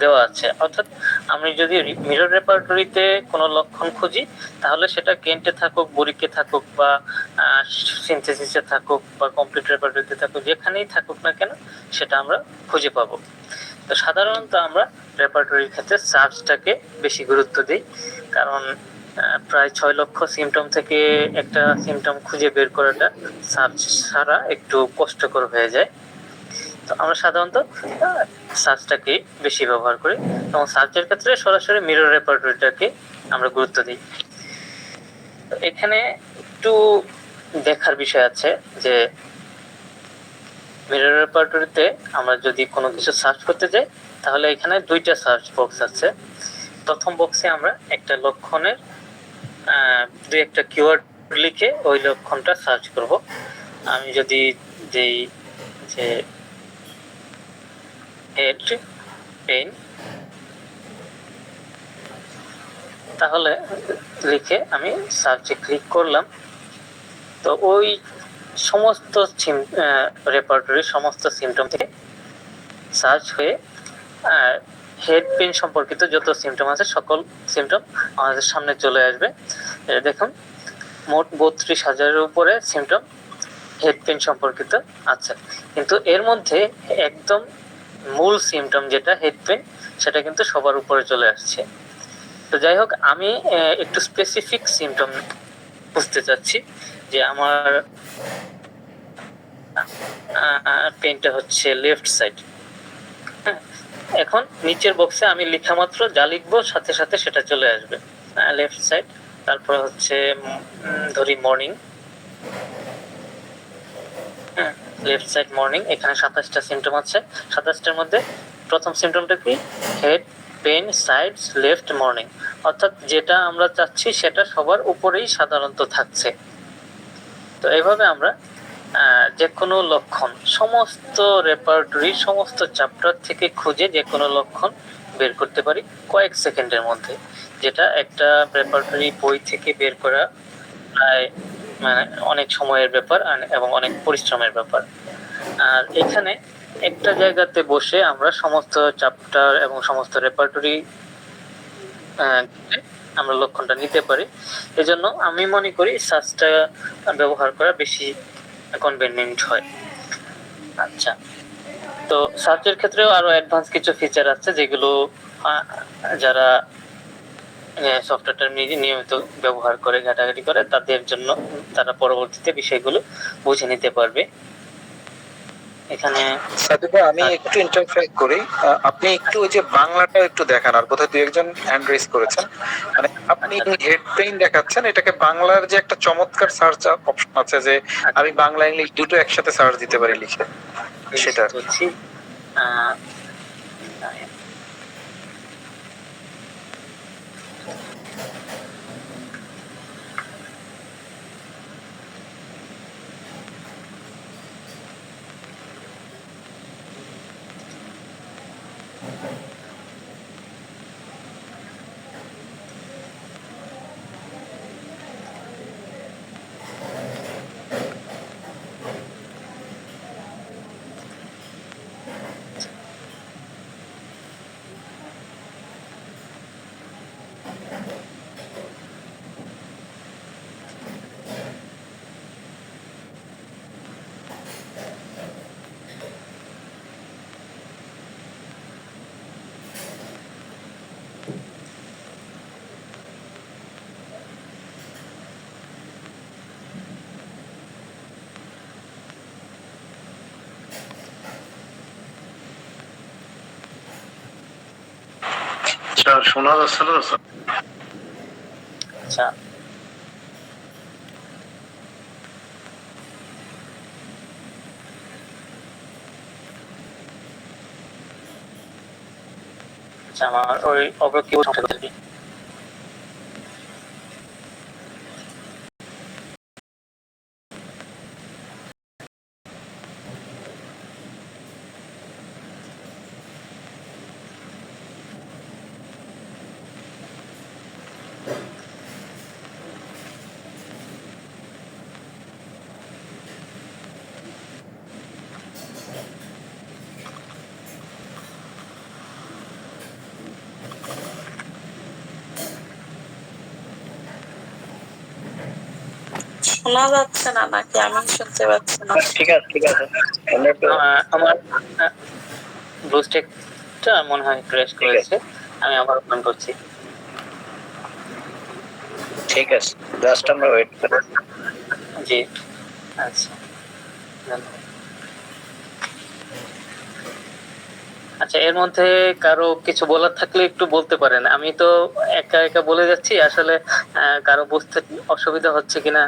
দেওয়া আছে। অর্থাৎ আমি যদি মিরর রেপার্টরিতে কোনো লক্ষণ খুঁজি, তাহলে সেটা কেন্টে থাকুক, বোরিকে থাকুক, বা সিনথেসিসে থাকুক, বা কমপ্লিট রেপার্টরিতে থাকুক, যেখানেই থাকুক না কেন সেটা আমরা খুঁজে পাবো। তো সাধারণত আমরা রেপার্টরির ক্ষেত্রে সার্চটাকে বেশি গুরুত্ব দিই, কারণ প্রায় 6 লক্ষ সিমটম থেকে একটা সিমটম খুঁজে বের করাটা সার্চ ছাড়া একটু কষ্টকর হয়ে যায়। তো আমরা সাধারণত সার্চটাকে বেশি ব্যবহার করি, এবং সার্চের ক্ষেত্রে সরাসরি মিরর রেপার্টরিটাকে আমরা গুরুত্ব দিই। তো এখানে একটু দেখার বিষয় আছে যে মিরর রেপার্টরিতে আমরা যদি কোনো কিছু সার্চ করতে যাই, তাহলে এখানে দুইটা সার্চ বক্স আছে। প্রথম বক্সে আমরা একটা লক্ষণের দুই একটা কিওয়ার্ড লিখে ওই লক্ষণটা সার্চ করব। আমি যদি যেই যে হেড পেইন, তাহলে লিখে আমি সার্চে ক্লিক করলাম। তো ওই সমস্ত রেপার্টরির সমস্ত সিমটম থেকে সার্চ হয়ে হেড পেইন সম্পর্কিত যত সিমটম আছে সকল সিমটম আমাদের সামনে চলে আসবে। দেখুন, মোট 32,000-এর উপরে সিমটম হেড পেইন সম্পর্কিত আছে, কিন্তু এর মধ্যে একদম মূল সিমটম যেটা হেড পেইন, সেটা কিন্তু সবার উপরে চলে আসছে। তো যাই হোক, আমি একটু স্পেসিফিক সিমটম বুঝতে চাচ্ছি, যে আমার পেইনটা হচ্ছে লেফট সাইড। এখন নিচের বক্সে আমি লেখা মাত্র যা লিখবো সাথে সাথে সেটা চলে আসবে। লেফট সাইড, তারপর হচ্ছে ধরি মর্নিং, লেফট সাইড মর্নিং। এখানে 27টা সিমটম আছে। 27টার মধ্যে প্রথম সিমটমটা কি? Head pain sides left morning, অর্থাৎ যেটা আমরা চাচ্ছি সেটা সবার উপরেই সাধারণত থাকছে। তো এইভাবে আমরা যে কোনো লক্ষণ সমস্ত রেপার্টরি সমস্ত চ্যাপ্টার থেকে খুঁজে যে কোনো লক্ষণ বের করতে পারি কয়েক সেকেন্ডের মধ্যে, যেটা একটা রেপার্টরি বই থেকে বের করা প্রায় মানে অনেক সময়ের ব্যাপার এবং অনেক পরিশ্রমের ব্যাপার। আর এখানে একটা জায়গাতে বসে আমরা সমস্ত চ্যাপ্টার এবং সমস্ত রেপার্টরি আমরা লক্ষণটা নিতে পারি। এজন্য আমি মনে করি সার্চটা ব্যবহার করা বেশি কনভেনিয়েন্ট হয়। আচ্ছা, তো সার্চের ক্ষেত্রেও আরো অ্যাডভান্স কিছু ফিচার আছে যেগুলো যারা সফটওয়্যারটা নিয়মিত ব্যবহার করে ঘাটাঘাটি করে তাদের জন্য তারা পরবর্তীতে বিষয়গুলো বুঝে নিতে পারবে। এখানে সাদিক ভাই, আমি একটু ইন্টারফেয়ার করি। আপনি একটু ওই যে বাংলাটা একটু দেখান, আর কোথায় দুই একজন হ্যান্ড রেজ করেছেন। মানে আপনি হেড পেইন দেখাচ্ছেন, এটাকে বাংলার যে একটা চমৎকার সার্চ অপশন আছে যে আমি বাংলা ইংলিশ দুটো একসাথে সার্চ দিতে পারি লিখে, সেটা বলছি। আহ, শোনা যাচ্ছে না? আচ্ছা, আচ্ছা, আমার ওই অগ্রকি সমস্যা হচ্ছে। শোনা যাচ্ছে না নাকি আমি শুনতে পাচ্ছি না? ঠিক আছে, ঠিক আছে। আমার ব্লুস্টেকটা মনে হয় ক্র্যাশ করেছে, আমি আবার ওপেন করছি। ঠিক আছে, জাস্ট আমরা ওয়েট করি। জি, আচ্ছা, ধন্যবাদ। আচ্ছা, এর মধ্যে কারো কিছু বলার থাকলে একটু বলতে পারেন। আমি তো একা একা বলে যাচ্ছি, আসলে কারো বুঝতে অসুবিধা হচ্ছে কিনা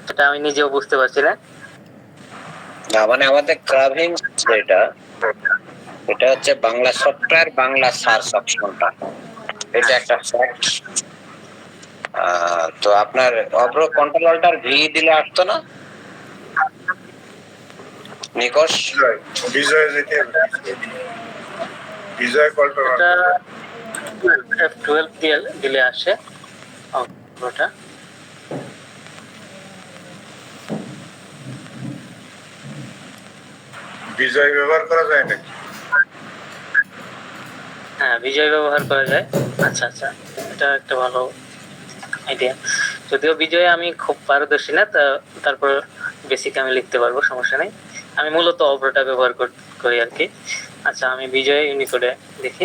সেটা আমি নিজেও বুঝতে পারছি না। না, মানে আমাদের ক্রাভিং যেটা, এটা হচ্ছে বাংলা সফটওয়্যার বাংলা সার্চ অপশনটা, এটা একটা ফ্যাক্ট। তো আপনার অগ্র কন্ট্রোল অল্টার ভি দিলে আসতো না নিকশ? বিজয় যেতে বিজয় কন্ট্রোল এটা F12 দিলে আসে ওটা। বিজয় ব্যবহার করা যায় নাকি? হ্যাঁ, বিজয় ব্যবহার করা যায়। আচ্ছা আচ্ছা, এটা একটা ভালো আইডিয়া। যদিও বিজয়ে আমি খুব পারদর্শী না, তারপর বেসিক আমি লিখতে পারবো, সমস্যা নেই। আমি মূলত অভ্রটা ব্যবহার করি আর কি। আচ্ছা, আমি বিজয় ইউনিকোডে দেখি।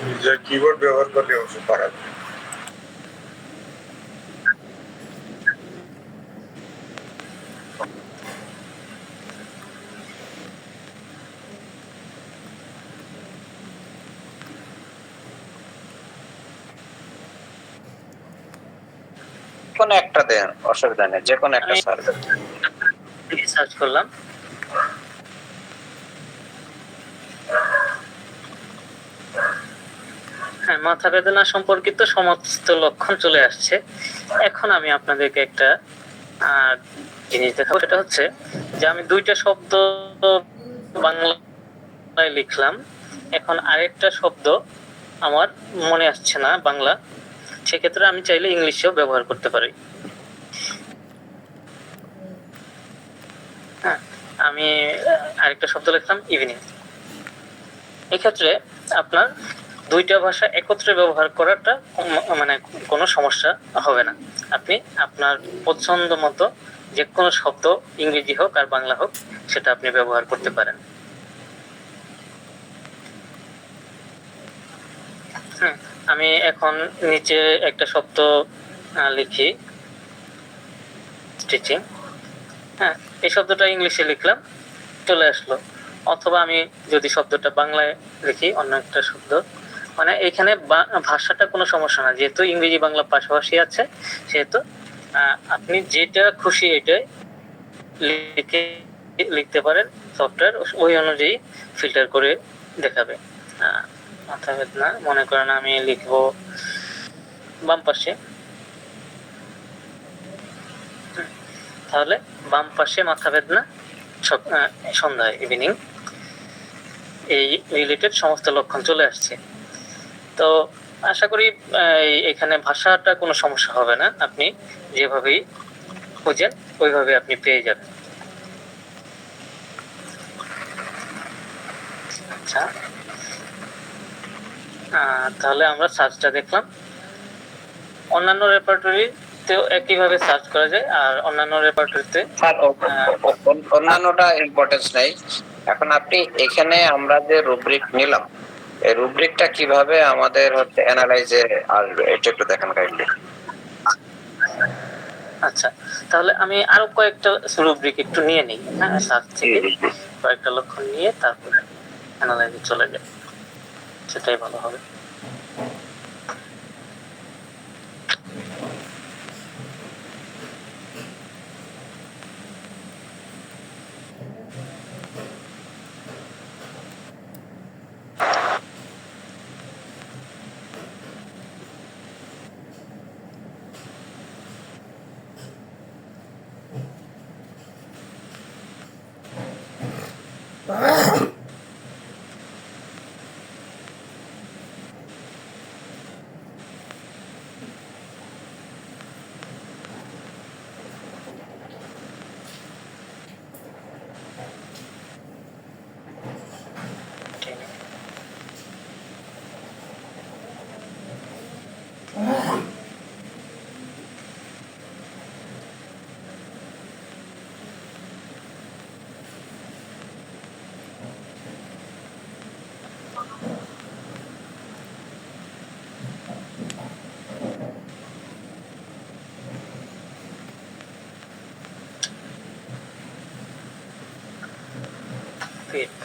বিজয় কিবোর্ড ব্যবহার করলে অবশ্য পারা যায়। কোন একটা দেন, অসুবিধা নেই, যে কোনো একটা সার্চ। সার্চ করলাম। হ্যাঁ, মাথা বেদনা সম্পর্কিত সমস্ত লক্ষণ চলে আসছে। এখন আমি আপনাদেরকে একটা জিনিস দেখাবো, সেটা হচ্ছে যে আমি দুইটা শব্দ বাংলায় লিখলাম, এখন আরেকটা শব্দ আমার মনে আসছে না বাংলা, সেক্ষেত্রে আমি চাইলে ইংলিশেও ব্যবহার করতে পারি। হ্যাঁ, আমি আরেকটা শব্দ লিখলাম ইভিনিং। এক্ষেত্রে আপনার দুইটা ভাষা একত্রে ব্যবহার করাটা মানে কোনো সমস্যা হবে না। আপনি আপনার পছন্দ মতো যে কোনো শব্দ, ইংরেজি হোক আর বাংলা হোক, সেটা আপনি ব্যবহার করতে পারেন। আমি এখন নিচে একটা শব্দ লিখি, স্টিচিং। হ্যাঁ, এই শব্দটা ইংলিশে লিখলাম, চলে আসলো। অথবা আমি যদি শব্দটা বাংলায় লিখি, অন্য একটা শব্দ, মানে এখানে ভাষাটা কোনো সমস্যা না, যেহেতু ইংরেজি বাংলা পাশাপাশি আছে, সেহেতু আপনি যেটা খুশি এটাই লিখতে পারেন। সফটওয়্যার ওই অনুযায়ী ফিল্টার করে দেখাবে। মাথা বেদনা, মনে করেন আমি লিখবো বাম পাশে, তাহলে বাম পাশে মাথা বেদনা সন্ধ্যায়, ইভিনিং, এই রিলেটেড সমস্ত লক্ষণ চলে আসছে। তো আশা করি এখানে ভাষাটা কোনো সমস্যা হবে না, আপনি যেভাবেই খুঁজেন ওইভাবে আপনি পেয়ে যাবেন। আচ্ছা, তাহলে আমরা সার্চটা দেখলাম। অন্যান্য রেপার্টরিতেও একইভাবে সার্চ করা যায়, আর অন্যান্য রেপার্টরিতে অন্যান্যটা ইম্পর্টেন্স নাই। এখন আপনি এখানে আমরা যে রুব্রিক নিলাম, এই রুব্রিকটা কিভাবে আমাদের হচ্ছে অ্যানালাইজে আসবে এটা একটু দেখান কাইন্ডলি। আচ্ছা, তাহলে আমি আরো কয়েকটা রুব্রিক একটু নিয়ে নিই। হ্যাঁ, সার্চ থেকে কয়েকটা লক্ষণ নিয়ে তারপর অ্যানালাইজে চলে যাই, সেটাই ভালো হবে।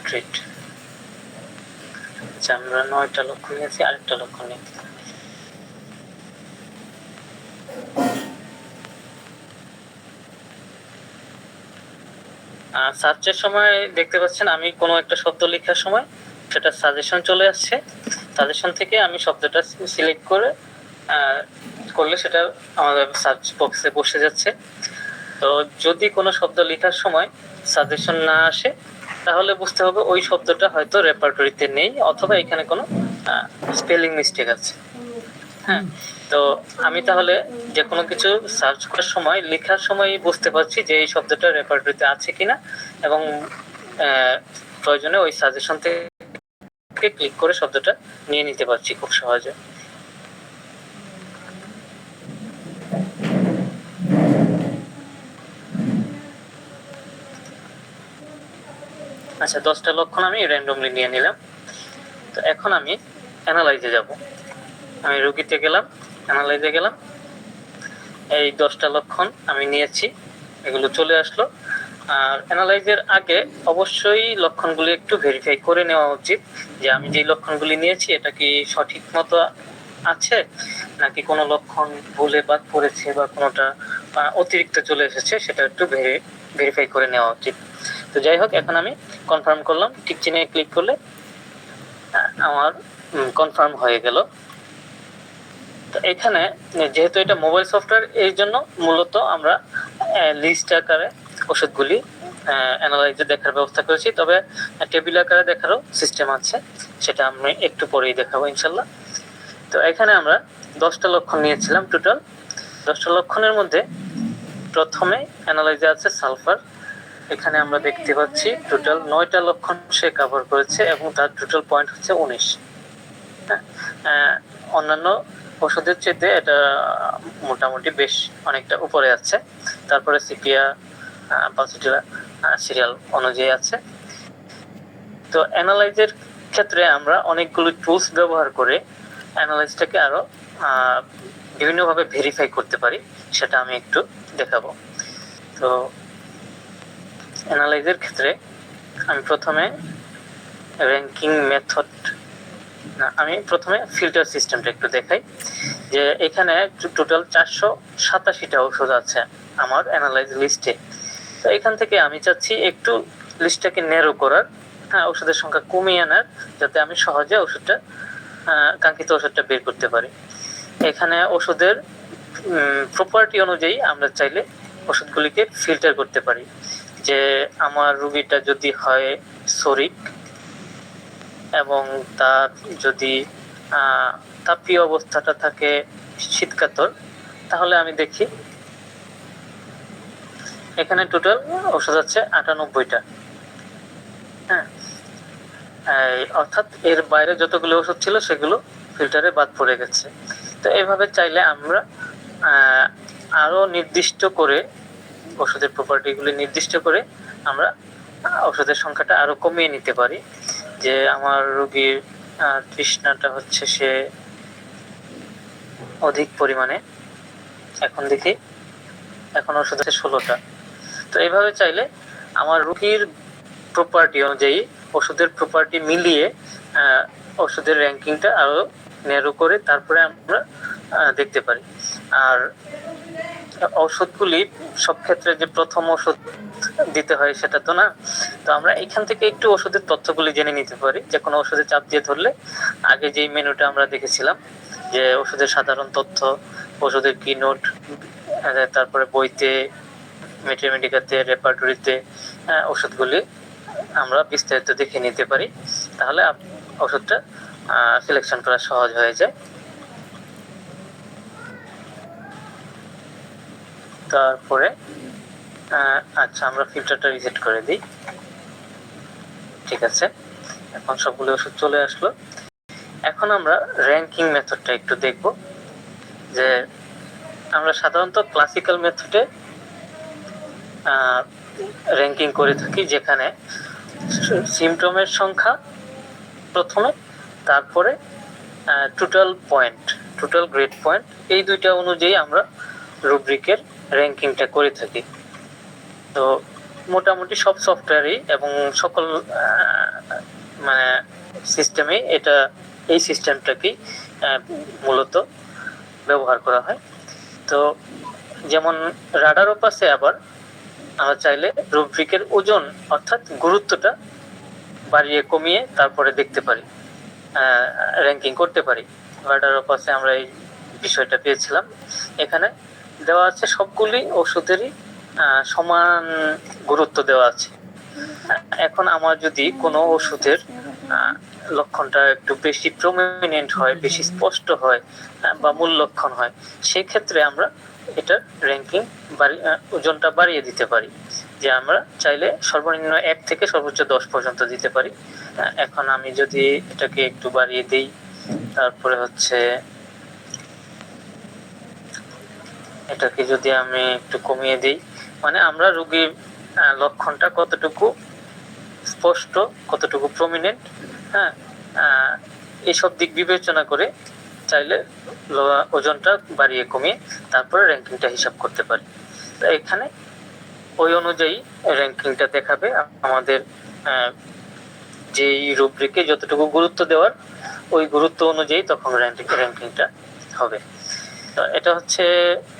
ট্রিট। আচ্ছা, আমরা 9টা লক্ষণ নিয়েছি, আরেকটা লক্ষণ নিই। সার্চের সময় দেখতে পাচ্ছেন আমি কোনো একটা শব্দ লেখার সময় সেটা সাজেশন চলে আসছে। সাজেশন থেকে আমি শব্দটা সিলেক্ট করলে সেটা আমাদের সার্চ বক্সে বসে যাচ্ছে। তো যদি কোনো শব্দ লেখার সময় সাজেশন না আসে, তাহলে বুঝতে হবে ওই শব্দটা হয়তো রেপার্টরিতে নেই, অথবা এখানে কোনো স্পেলিং মিস্টেক আছে। হ্যাঁ, তো আমি তাহলে যে কোনো কিছু সার্চ করার সময়, লেখার সময় বুঝতে পারছি যে এই শব্দটা রেপার্টরিতে আছে কিনা, এবং প্রয়োজনে ওই সাজেশন থেকে ক্লিক করে শব্দটা নিয়ে নিতে পারছি খুব সহজে। আচ্ছা, 10টা লক্ষণ আমি র্যান্ডমলি নিয়ে নিলাম। তো এখন আমি অ্যানালাইজে যাব। আমি রুগীতে গেলাম, অ্যানালাইজে গেলাম, এই 10টা লক্ষণ আমি নিয়েছি, এগুলো চলে আসলো। আর অ্যানালাইজের আগে অবশ্যই লক্ষণগুলি একটু ভেরিফাই করে নেওয়া উচিত যে আমি যে লক্ষণগুলি নিয়েছি এটা কি সঠিক মতো আছে, নাকি কোনো লক্ষণ ভুলে বাদ পড়েছে বা কোনোটা অতিরিক্ত চলে এসেছে, সেটা একটু ভেরিফাই করে নেওয়া উচিত। তো যাই হোক, এখন আমি কনফার্ম করলাম, টিক চিহ্নে ক্লিক করলে আমার কনফার্ম হয়ে গেল। তো এখানে যেহেতু এটা মোবাইল সফটওয়্যার, এই জন্য মূলত আমরা লিস্ট আকারে ওষুধগুলি অ্যানালাইজে দেখার ব্যবস্থা করেছি, তবে টেবিল আকারে দেখারও সিস্টেম আছে, সেটা আমি একটু পরেই দেখাবো ইনশাল্লাহ। তো এখানে আমরা 10টা লক্ষণ নিয়েছিলাম টোটাল। 10টা লক্ষণের মধ্যে প্রথমে অ্যানালাইজে আছে সালফার। এখানে আমরা দেখতে পাচ্ছি টোটাল 9টা লক্ষণ সে কভার করেছে এবং তার টোটাল পয়েন্ট হচ্ছে 19। অন্যান্য ওষুধের চেয়ে এটা মোটামুটি বেশ অনেকটা উপরে আছে। তারপরে সিপিয়া পালসিটিলা সিরিয়াল অনুযায়ী আছে। তো অ্যানালাইজের ক্ষেত্রে আমরা অনেকগুলো টুলস ব্যবহার করে অ্যানালাইজটাকে আরো বিভিন্নভাবে ভেরিফাই করতে পারি, সেটা আমি একটু দেখাবো। তো অ্যানালাইজের ক্ষেত্রে আমি প্রথমে র্যাঙ্কিং মেথড আমি প্রথমে ফিল্টার সিস্টেমটা একটু দেখাই। যে এখানে টোটাল 487টা ওষুধ আছে আমার অ্যানালাইজ লিস্টে। তো এখান থেকে আমি চাচ্ছি একটু লিস্টটাকে ন্যারো করার, ওষুধের সংখ্যা কমিয়ে আনার, যাতে আমি সহজে ওষুধটা কাঙ্ক্ষিত ওষুধটা বের করতে পারি। এখানে ওষুধের প্রপার্টি অনুযায়ী আমরা চাইলে ওষুধগুলিকে ফিল্টার করতে পারি। যে আমার রোগীটা যদি হয় সরিক এবং তার যদি তাপীয় অবস্থাটা থাকে শীতকাতর, তাহলে আমি দেখি এখানে টোটাল ওষুধ আছে 98টা। হ্যাঁ, অর্থাৎ এর বাইরে যতগুলো ওষুধ ছিল সেগুলো ফিল্টারে বাদ পড়ে গেছে। তো এইভাবে চাইলে আমরা আরো নির্দিষ্ট করে ওষুধের প্রপার্টিগুলি নির্দিষ্ট করে আমরা ওষুধের সংখ্যাটা আরো কমিয়ে নিতে পারি। যে আমার রোগীর তৃষ্ণাটা হচ্ছে সে অধিক পরিমাণে, এখন দেখি এখন ওষুধ আছে 16টা। তো এইভাবে চাইলে আমার রোগীর প্রপার্টি অনুযায়ী ওষুধের প্রপার্টি মিলিয়ে ওষুধের র্যাঙ্কিংটা আরো ন্যারো করে তারপরে আমরা দেখতে পারি। আর ঔষধগুলি সব ক্ষেত্রে যে প্রথম ওষুধ দিতে হয় সেটা তো না। তো আমরা এখান থেকে একটু ওষুধের তথ্যগুলি জেনে নিতে পারি। যে কোনো ওষুধে চাপ দিয়ে ধরলে আগে যেই মেনুটা আমরা দেখেছিলাম, যে ওষুধের সাধারণ তথ্য, ওষুধের কি নোট, তারপরে বইতে, মেডিকাতে, রেপার্টরিতে ওষুধগুলি আমরা বিস্তারিত দেখে নিতে পারি। তাহলে ওষুধটা সিলেকশন করা সহজ হয়ে যায়। তারপরে আচ্ছা, আমরা ফিল্টারটা রিসেট করে দিই। ঠিক আছে, এখন সবগুলো ওষুধ চলে আসলো। এখন আমরা র্যাঙ্কিং মেথডটা একটু দেখব। যে আমরা সাধারণত ক্লাসিক্যাল মেথডে র্যাঙ্কিং করে থাকি, যেখানে সিমটমের সংখ্যা প্রথমে, তারপরে total point, total grade point, এই দুইটা অনুযায়ী আমরা রুব্রিকের র্যাঙ্কিংটা করে থাকি। তো মোটামুটি সব সফটওয়্যারই এবং সকল মানে সিস্টেমে এই সিস্টেমটাকেই মূলত ব্যবহার করা হয়। তো যেমন রাডার অপাসে আবার আমরা চাইলে রুব্রিকের ওজন অর্থাৎ গুরুত্বটা বাড়িয়ে কমিয়ে তারপরে দেখতে পারি, র্যাঙ্কিং করতে পারি। রাডার অপাসে আমরা এই বিষয়টা পেয়েছিলাম। এখানে দেওয়া আছে সবগুলি ওষুধেরই সমান গুরুত্ব দেওয়া আছে। এখন আমার যদি কোনো ওষুধের লক্ষণটা একটু বেশি প্রমিনেন্ট হয়, বেশি স্পষ্ট হয় বা মূল লক্ষণ হয়, সেই ক্ষেত্রে আমরা এটার র্যাঙ্কিং ওজনটা বাড়িয়ে দিতে পারি। যে আমরা চাইলে সর্বনিম্ন 1 থেকে সর্বোচ্চ 10 পর্যন্ত দিতে পারি। এখন আমি যদি এটাকে একটু বাড়িয়ে দিই, তারপরে হচ্ছে এটাকে যদি আমি একটু কমিয়ে দিই, মানে আমরা রোগীর লক্ষণটা কতটুকু স্পষ্ট, কতটুকু প্রমিনেন্ট, এইসব দিক বিবেচনা করে চাইলে ওজনটা বাড়িয়ে কমিয়ে তারপরে র্যাঙ্কিংটা হিসাব করতে পারি। তো এখানে ওই অনুযায়ী র্যাঙ্কিংটা দেখাবে আমাদের যেই রুব্রিকে যতটুকু গুরুত্ব দেওয়ার ওই গুরুত্ব অনুযায়ী তখন র্যাঙ্কিংটা হবে। তো এটা হচ্ছে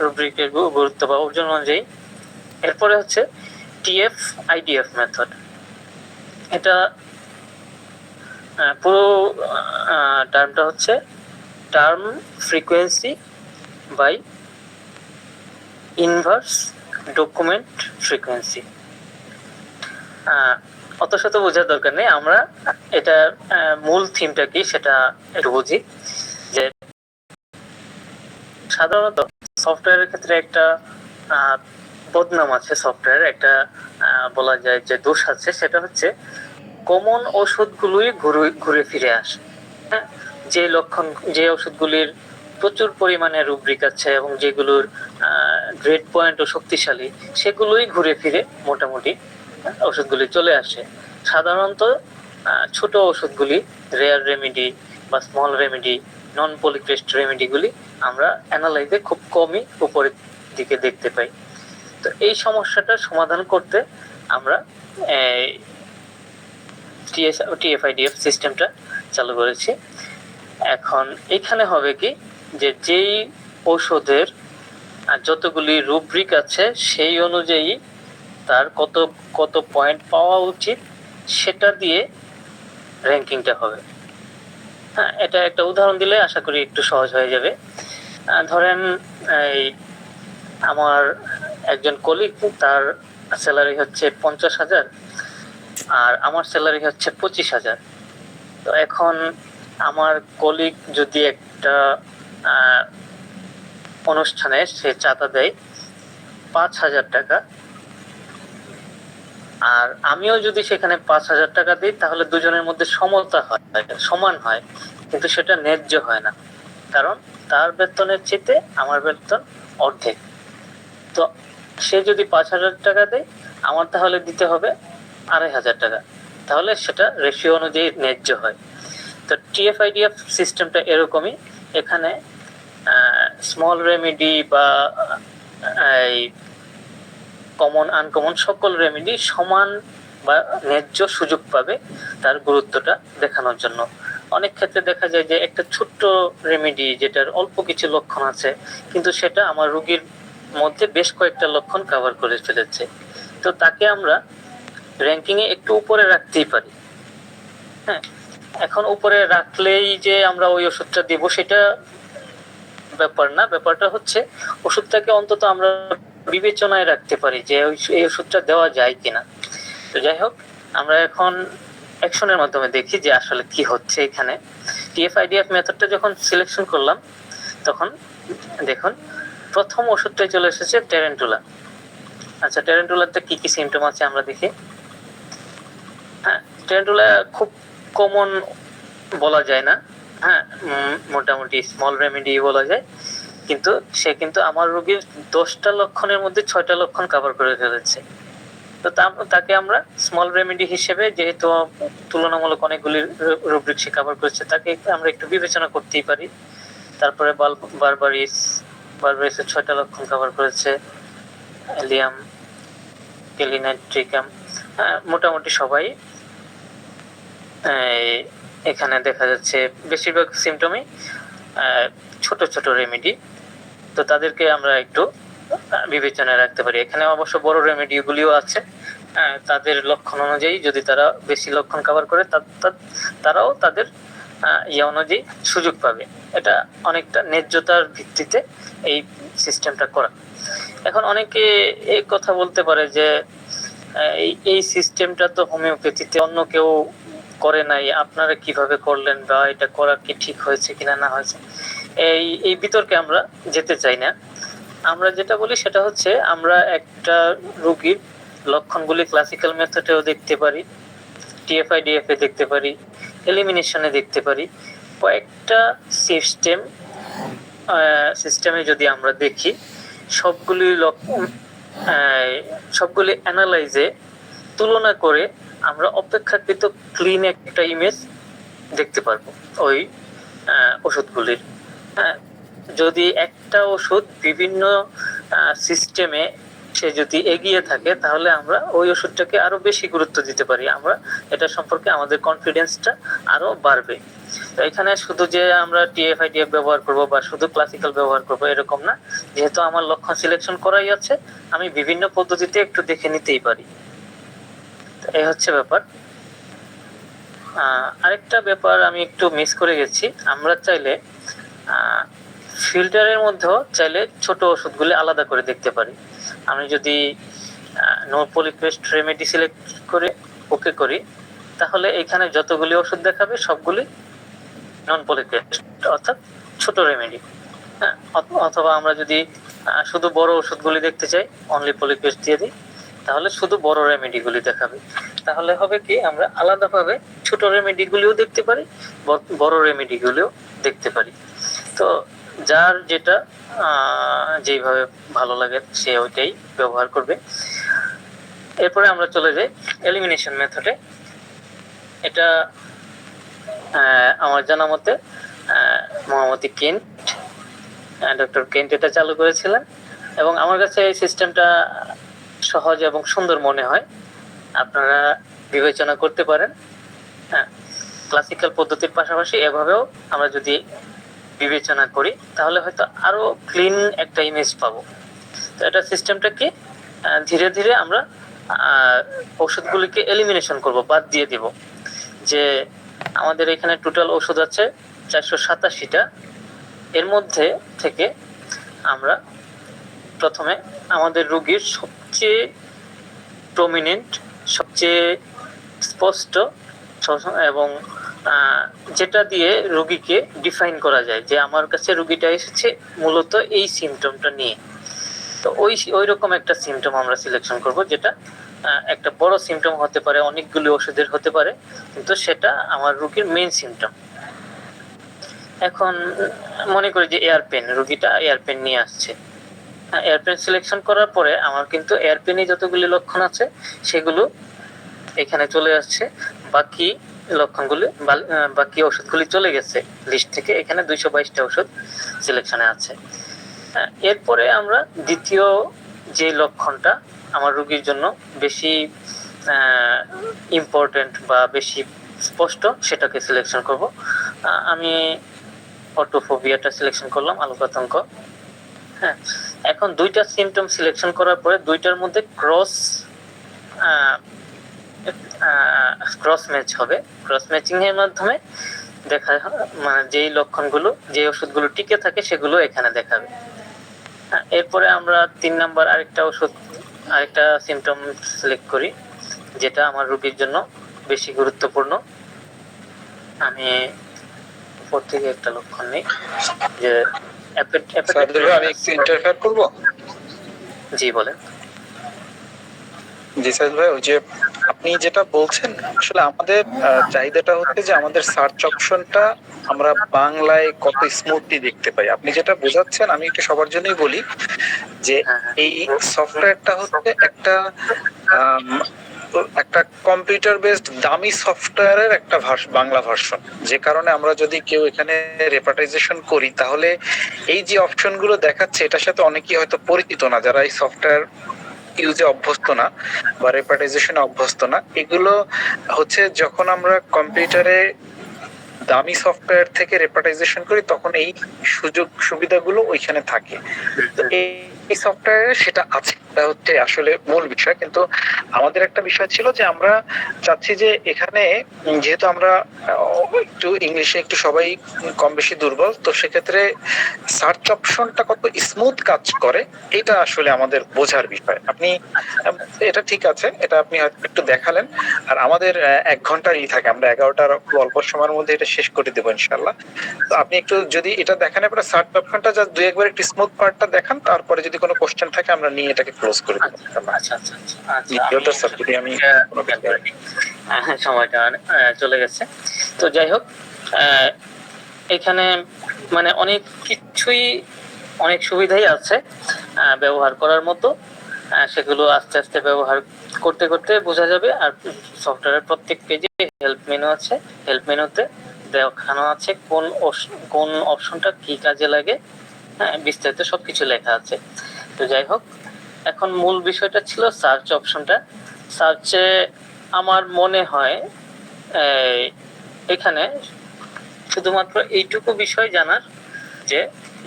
রুব্রিকের গুরুত্ব বা ওজন অনুযায়ী। এরপরে হচ্ছে টিএফ আইডিএফ মেথড। এটা পুরো টার্মটা হচ্ছে term frequency by inverse document frequency. অত শত বোঝার দরকার নেই, আমরা এটা মূল থিমটা কি সেটা একটু বুঝি। যে সাধারণত সফটওয়্যারের ক্ষেত্রে একটা আহ, বদনাম আছে, সফটওয়্যার একটা বলা যায় যে দোষ আছে, সেটা হচ্ছে কমন ওষুধগুলোই ঘুরে ঘুরে ফিরে আসে। হ্যাঁ, যে লক্ষণ, যে ওষুধগুলির প্রচুর পরিমাণে রুব্রিক আছে এবং যেগুলোর গ্রেড পয়েন্ট ও শক্তিশালী, সেগুলোই ঘুরে ফিরে মোটামুটি ওষুধগুলি চলে আসে। সাধারণত ছোট ওষুধগুলি, রেয়ার রেমেডি বা স্মল রেমেডি, নন পলিক্রেস্ট রেমেডিগুলি আমরা অ্যানালাইজে খুব কমই উপরের দিকে দেখতে পাই। তো এই সমস্যাটার সমাধান করতে আমরা টিএফআইডিএফ সিস্টেমটা চালু করেছি। এখন এখানে হবে কি, যে যেই ঔষধের যতগুলি রুব্রিক আছে সেই অনুযায়ী তার কত কত পয়েন্ট পাওয়া উচিত সেটা দিয়ে র্যাঙ্কিংটা হবে। হ্যাঁ, এটা একটা উদাহরণ দিলে আশা করি একটু সহজ হয়ে যাবে। ধরেন এই আমার একজন কলিগ, তার স্যালারি হচ্ছে 50,000 আর আমার স্যালারি হচ্ছে 25,000। তো এখন আমার কলিগ যদি একটা অনুষ্ঠানে সে চাঁদা দেয় 5,000 টাকা, আর আমিও যদি সেখানে 5,000 টাকা দিই, তাহলে দুজনের মধ্যে সমতা হয়, সমান হয়, কিন্তু সেটা ন্যায্য হয় না, কারণ তার বেতনের চেয়ে আমার বেতন অর্ধেক। তো সে যদি 5,000 টাকা দেয়, আমার তাহলে দিতে হবে 2,500 টাকা, তাহলে সেটা রেশিও অনুযায়ী ন্যায্য হয়। তো টিএফআইডিএফ সিস্টেমটা এরকমই। এখানে স্মল রেমেডি বা এই কমন আনকমন সকল রেমেডি সমান বা ন্যায্য সুযোগ পাবে তার গুরুত্বটা দেখানোর জন্য। অনেক ক্ষেত্রে দেখা যায় যে একটা ছোট্ট রেমেডি যেটার অল্প কিছু লক্ষণ আছে, কিন্তু সেটা আমার রোগীর মধ্যে বেশ কয়েকটা লক্ষণ কভার করে ফেলেছে, তো তাকে আমরা র্যাঙ্কিং এ একটু উপরে রাখতেই পারি। হ্যাঁ, এখন উপরে রাখলেই যে আমরা ওই ওষুধটা দিব সেটা ব্যাপার না, ব্যাপারটা হচ্ছে ওষুধটাকে অন্তত আমরা বিবেচনায় রাখতে পারি যে এই ওষুধটা দেওয়া যায় কিনা। তো যাই হোক, আমরা এখন অ্যাকশনের মাধ্যমে দেখি যে আসলে কি হচ্ছে। এখানে টিএফআইডিএফ মেথডটা যখন সিলেকশন করলাম, তখন দেখুন প্রথম ওষুধটাই চলে এসেছে টেরেন্টুলা। আচ্ছা, টেরেন্টুলাতে কি কি সিমটম আছে আমরা দেখি। হ্যাঁ, টেরেন্টুলা খুব কমন বলা যায় না, হ্যাঁ, মোটামুটি স্মল রেমেডি বলা যায়, কিন্তু সে কিন্তু আমার রোগীর 10টা লক্ষণের মধ্যে 6টা লক্ষণ কভার করে ফেলেছে। তো তাকে আমরা স্মল রেমেডি হিসেবে, যেহেতু তুলনামূলক অনেকগুলি রুব্রিক সে কভার করেছে, তাকে আমরা একটু বিবেচনা করতেই পারি। তারপরে বারবারিসের 6টা লক্ষণ কভার করেছে, এলিয়াম, কেলিনাইট্রিকাম, মোটামুটি সবাই এখানে দেখা যাচ্ছে বেশিরভাগ সিমটমই ছোট ছোট রেমেডি। তো তাদেরকে আমরা একটু বিবেচনায় রাখতে পারি। এখানে অবশ্য বড় রেমেডি গুলিও আছে, তাদের লক্ষণ অনুযায়ী যদি তারা বেশি লক্ষণ কভার করে, তারাও তাদের ইয়ে অনুযায়ী সুযোগ পাবে। এটা অনেকটা ন্যায্যতার ভিত্তিতে এই সিস্টেমটা করা। এখন অনেকে এই কথা বলতে পারে যে এই সিস্টেমটা তো হোমিওপ্যাথিতে অন্য কেউ করে নাই, আপনারা কিভাবে করলেন, বা এটা করা কি ঠিক হয়েছে কিনা না হয়েছে, এই বিতর্কে আমরা যেতে চাই না। আমরা যেটা বলি সেটা হচ্ছে, আমরা একটা রোগীর লক্ষণগুলি ক্লাসিক্যাল মেথডেও দেখতে পারি, টিএফআইডিএফ এ দেখতে পারি, এলিমিনেশনে দেখতে পারি। কয়েকটা সিস্টেমে যদি আমরা দেখি, সবগুলি অ্যানালাইজে তুলনা করে আমরা অপেক্ষাকৃত ক্লিন একটা ইমেজ দেখতে পারবো ওই ওষুধগুলির। হ্যাঁ, যদি একটা ওষুধ বিভিন্ন সিস্টেমে সে যদি এগিয়ে থাকে, তাহলে আমরা ওই ওষুধটাকে আরো বেশি গুরুত্ব দিতে পারি, আমরা এটা সম্পর্কে আমাদের কনফিডেন্সটা আরো বাড়বে। তো এখানে শুধু যে আমরা টিএফআইডিএফ ব্যবহার করব বা শুধু ক্লাসিক্যাল ব্যবহার করব এরকম না, যেহেতু আমার লক্ষণ সিলেকশন করাই আছে, আমি বিভিন্ন পদ্ধতিতে একটু দেখে নিতেই পারি। এই হচ্ছে ব্যাপার। আরেকটা ব্যাপার আমি একটু মিস করে গেছি, আমরা চাইলে ফিল্টারের মধ্যেও চাইলে ছোট ওষুধগুলি আলাদা করে দেখতে পারি। আমি যদি নো পলিক্রেস্ট রেমেডি সিলেক্ট করে ওকে করি, তাহলে এখানে যতগুলি ওষুধ দেখাবে সবগুলি নন পলিক্রেস্ট, অর্থাৎ ছোট রেমেডি। হ্যাঁ, অথবা আমরা যদি শুধু বড় ওষুধগুলি দেখতে চাই, অনলি পলিপেস্ট দিয়ে দিই, তাহলে শুধু বড় রেমেডিগুলি দেখাবে। তাহলে হবে কি, আমরা আলাদাভাবে ছোট রেমেডিগুলিও দেখতে পারি, বড় রেমেডিগুলিও দেখতে পারি। তো যার যেটা যেইভাবে ভালো লাগে সে ওইটাই ব্যবহার করবে। এরপরে আমরা চলে যাই এলিমিনেশন মেথডে। এটা আমার জানা মতে মহামতি কেন্ট, ডক্টর কেন্ট এটা চালু করেছিলেন, এবং আমার কাছে এই সিস্টেমটা সহজ এবং সুন্দর মনে হয়। আপনারা বিবেচনা করতে পারেন। হ্যাঁ, ক্লাসিক্যাল পদ্ধতির পাশাপাশি এভাবেও আমরা যদি বিবেচনা করি তাহলে হয়তো আরো ক্লিন একটা ইমেজ পাবো। তো এটা সিস্টেমটা কি, ধীরে ধীরে আমরা ওষুধগুলিকে এলিমিনেশন করব, বাদ দিয়ে দিব। যে আমাদের এখানে টোটাল ওষুধ আছে 487টা, এর মধ্যে থেকে আমরা প্রথমে আমাদের রোগীর সবচেয়ে প্রমিনেন্ট, সবচেয়ে স্পষ্ট এবং যেটা দিয়ে রোগীকে ডিফাইন করা যায় যে আমার কাছে রোগীটা এসেছে মূলত এই সিমটমটা নিয়ে, তো ওই রকম একটা সিমটম আমরা সিলেকশন করব, যেটা একটা বড় সিমটম হতে পারে, অনেকগুলি ওষুধের হতে পারে, কিন্তু সেটা আমার রোগীর মেইন সিমটম। এখন মনে করি যে এয়ার পেন, রোগীটা এয়ার পেন নিয়ে আসছে। এয়ার পেন সিলেকশন করার পরে আমার কিন্তু এয়ার পেনে যতগুলি লক্ষণ আছে সেগুলো এখানে চলে আসছে, বাকি লক্ষণগুলি বাকি ওষুধগুলি চলে গেছে লিস্ট থেকে। এখানে 222টা ওষুধ সিলেকশনে আছে। এরপরে আমরা দ্বিতীয় যে লক্ষণটা আমার রোগীর জন্য বেশি ইম্পর্টেন্ট বা বেশি স্পষ্ট, সেটাকে সিলেকশন করব। আমি অটোফোবিয়াটা সিলেকশন করলাম, আলোকাতঙ্ক। হ্যাঁ, এখন দুইটা সিমটম সিলেকশন করার পরে দুইটার মধ্যে ক্রস ম্যাচ হবে। ক্রস ম্যাচিং এর মাধ্যমে দেখা মানে যেই লক্ষণগুলো, যে ওষুধগুলো টিকে থাকে সেগুলো এখানে দেখাবে। এরপরে আমরা 3 নাম্বার আরেকটা সিমটম সিলেক্ট করি, যেটা আমার রোগীর জন্য বেশি গুরুত্বপূর্ণ। আমি উপর থেকে একটা লক্ষণ নেই, যে আমি একটু ইন্টারফেয়ার করব। জি বলেন। জি সাইদ ভাই, ওই যে আপনি যেটা বলছেন, আসলে আমাদের চাহিদাটা হচ্ছে যে আমাদের সার্চ অপশনটা আমরা বাংলায় কত স্মুথলি দেখতে পাই। আপনি যেটা বোঝাচ্ছেন, আমি একটু সবার জন্যই বলি যে এই সফটওয়্যারটা হচ্ছে একটা কম্পিউটার বেসড দামি সফটওয়্যারের একটা বাংলা ভার্সন, যে কারণে আমরা যদি কেউ এখানে রেপার্টাইজেশন করি তাহলে এই যে অপশনগুলো দেখাচ্ছে এটার সাথে অনেকেই হয়তো পরিচিত না, যারা এই সফটওয়্যার ইউজে অভ্যস্ত না বা রেপার্টাইজেশনে অভ্যস্ত না। এগুলো হচ্ছে যখন আমরা কম্পিউটারে দামি সফটওয়্যার থেকে রেপার্টাইজেশন করি তখন এই সুযোগ সুবিধাগুলো ওইখানে থাকে। তো এই সফটওয়্যারে সেটা আছে, এটা হচ্ছে আসলে মূল বিষয়। কিন্তু আমাদের একটা বিষয় ছিল যে আমরা চাচ্ছি যে এখানে যেহেতু আমরা একটু ইংলিশে একটু সবাই কম বেশি দুর্বল, তো সেক্ষেত্রে সার্চ অপশনটা কত স্মুথ কাজ করে এটা আসলে আমাদের বোঝার বিষয়। আপনি এটা ঠিক আছে, এটা আপনি একটু দেখালেন। আর আমাদের 1 ঘন্টার থাকে, আমরা 11টার অল্প সময়ের মধ্যে এটা শেষ করে দেবো ইনশাআল্লাহ। তো আপনি একটু যদি এটা দেখান, এবারে সার্চ অপশনটা জাস্ট 2-1 একটু স্মুথ পার্টটা দেখান, তারপরে যদি কোনো কোশ্চেন থাকে আমরা নিয়ে এটাকে ক্লোজ করে দেবো। সময়টা চলে গেছে। তো যাই হোক, এখানে মানে অনেক কিছুই, অনেক সুবিধাই আছে ব্যবহার করার মতো। সেগুলো আস্তে আস্তে ব্যবহার করতে করতে বোঝা যাবে। আর সফটওয়্যারের প্রত্যেক পেজে হেল্প মেনু আছে, হেল্প মেনুতে দেখানো আছে কোন অপশনটা কি কাজে লাগে, বিস্তারিত সবকিছু লেখা আছে। তো যাই হোক, এখন মূল বিষয়টা ছিল সার্চ অপশনটা। সার্চে আমার মনে হয় এখানে শুধুমাত্র এইটুকু বিষয় জানার যে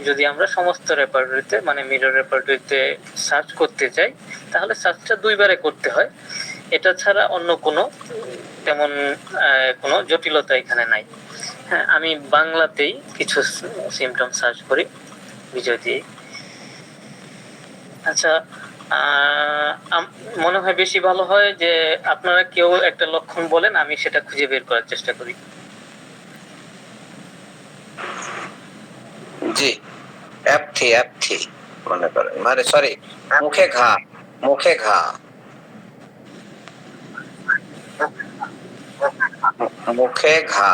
যদি আমরা সমস্ত রেপার্টরিতে মানে মিরর রেপার্টরিতে সার্চ করতে চাই তাহলে সার্চটা 2 বারে করতে হয়। এটা ছাড়া অন্য কোনো তেমন কোনো জটিলতা এখানে নাই। হ্যাঁ, আমি বাংলাতেই কিছু সিমটম সার্চ করি বিজয় দিয়ে। আচ্ছা, মনে হয় বেশি ভালো হয় যে আপনারা কেউ একটা লক্ষণ বলেন, আমি সেটা খুঁজে বের করার চেষ্টা করি। জি, অ্যাপথি মনে করেন, মানে সরি, মুখে ঘা, মুখে ঘা, মুখে ঘা।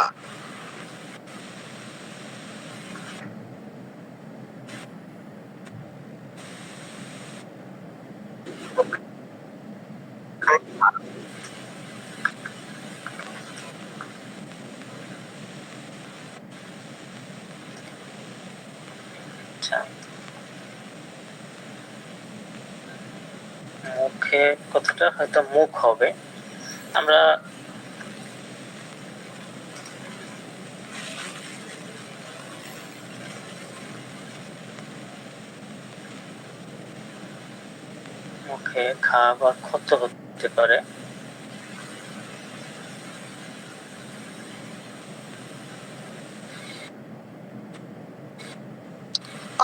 আচ্ছা, মুখে কথাটা হয়তো মুখ হবে। আমরা মুখে ঘা বা ক্ষত হতে পারে।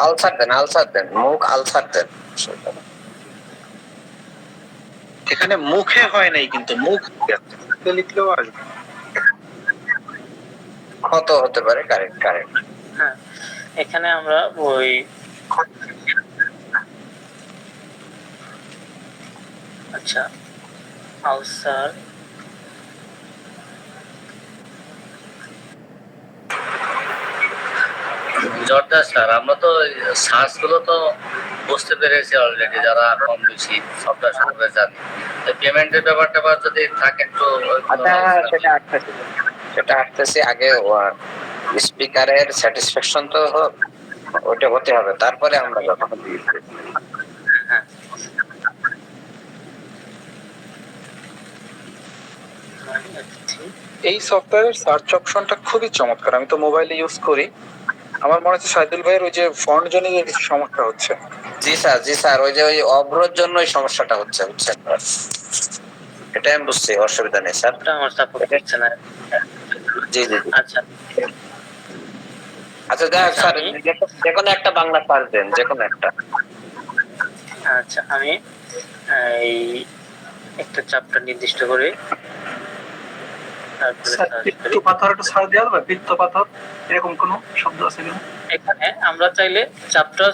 আলসার দেন, মুখ আলসার দেন। এখানে মুখে হয় নাই, কিন্তু মুখ লিখলেও আসবে। ক্ষত হতে পারে, কারেক্ট। হ্যাঁ, এখানে আমরা ওই আচ্ছা আলসার জর্দা স্যার, আমরা তো সার্চ গুলো তো বুঝতে পেরেছি অলরেডি, যারা কম বেশি সফটওয়্যার সম্পর্কে জানি। পেমেন্টের ব্যাপারটা যদি থাকে একটু আচ্ছা, সেটা আসতেছে আগে। স্পিকারের স্যাটিসফ্যাকশন তো হোক, ওটা হতে হবে, তারপরে আমরা যখন হ্যাঁ এই সফটওয়্যারের সার্চ অপশনটা খুবই চমৎকার। আমি তো মোবাইলে ইউজ করি। আমার মনে হচ্ছে সাইদুল ভাইয়ের ওই যে ফন্ট জনিং এর কিছু সমস্যা হচ্ছে। জি স্যার, ওই যে ওই অভ্রর জন্য এই সমস্যাটা হচ্ছে, বুঝছেন? এটা আমি বুঝছি, অসুবিধা নেই স্যার। ওটা আমার সাপোর্ট করছে না। জি। আচ্ছা যাই হোক স্যার, যে কোনো একটা বাংলা সার্চ দেন, যে কোনো একটা। আচ্ছা, আমি এই একটা চ্যাপ্টার নির্দিষ্ট করে পিত্ত পাথর একটা সার দেওয়া যাবে? পিত্ত পাথর এরকম কোন শব্দ আছে কিনা? এখানে আমরা চাইলে চ্যাপ্টার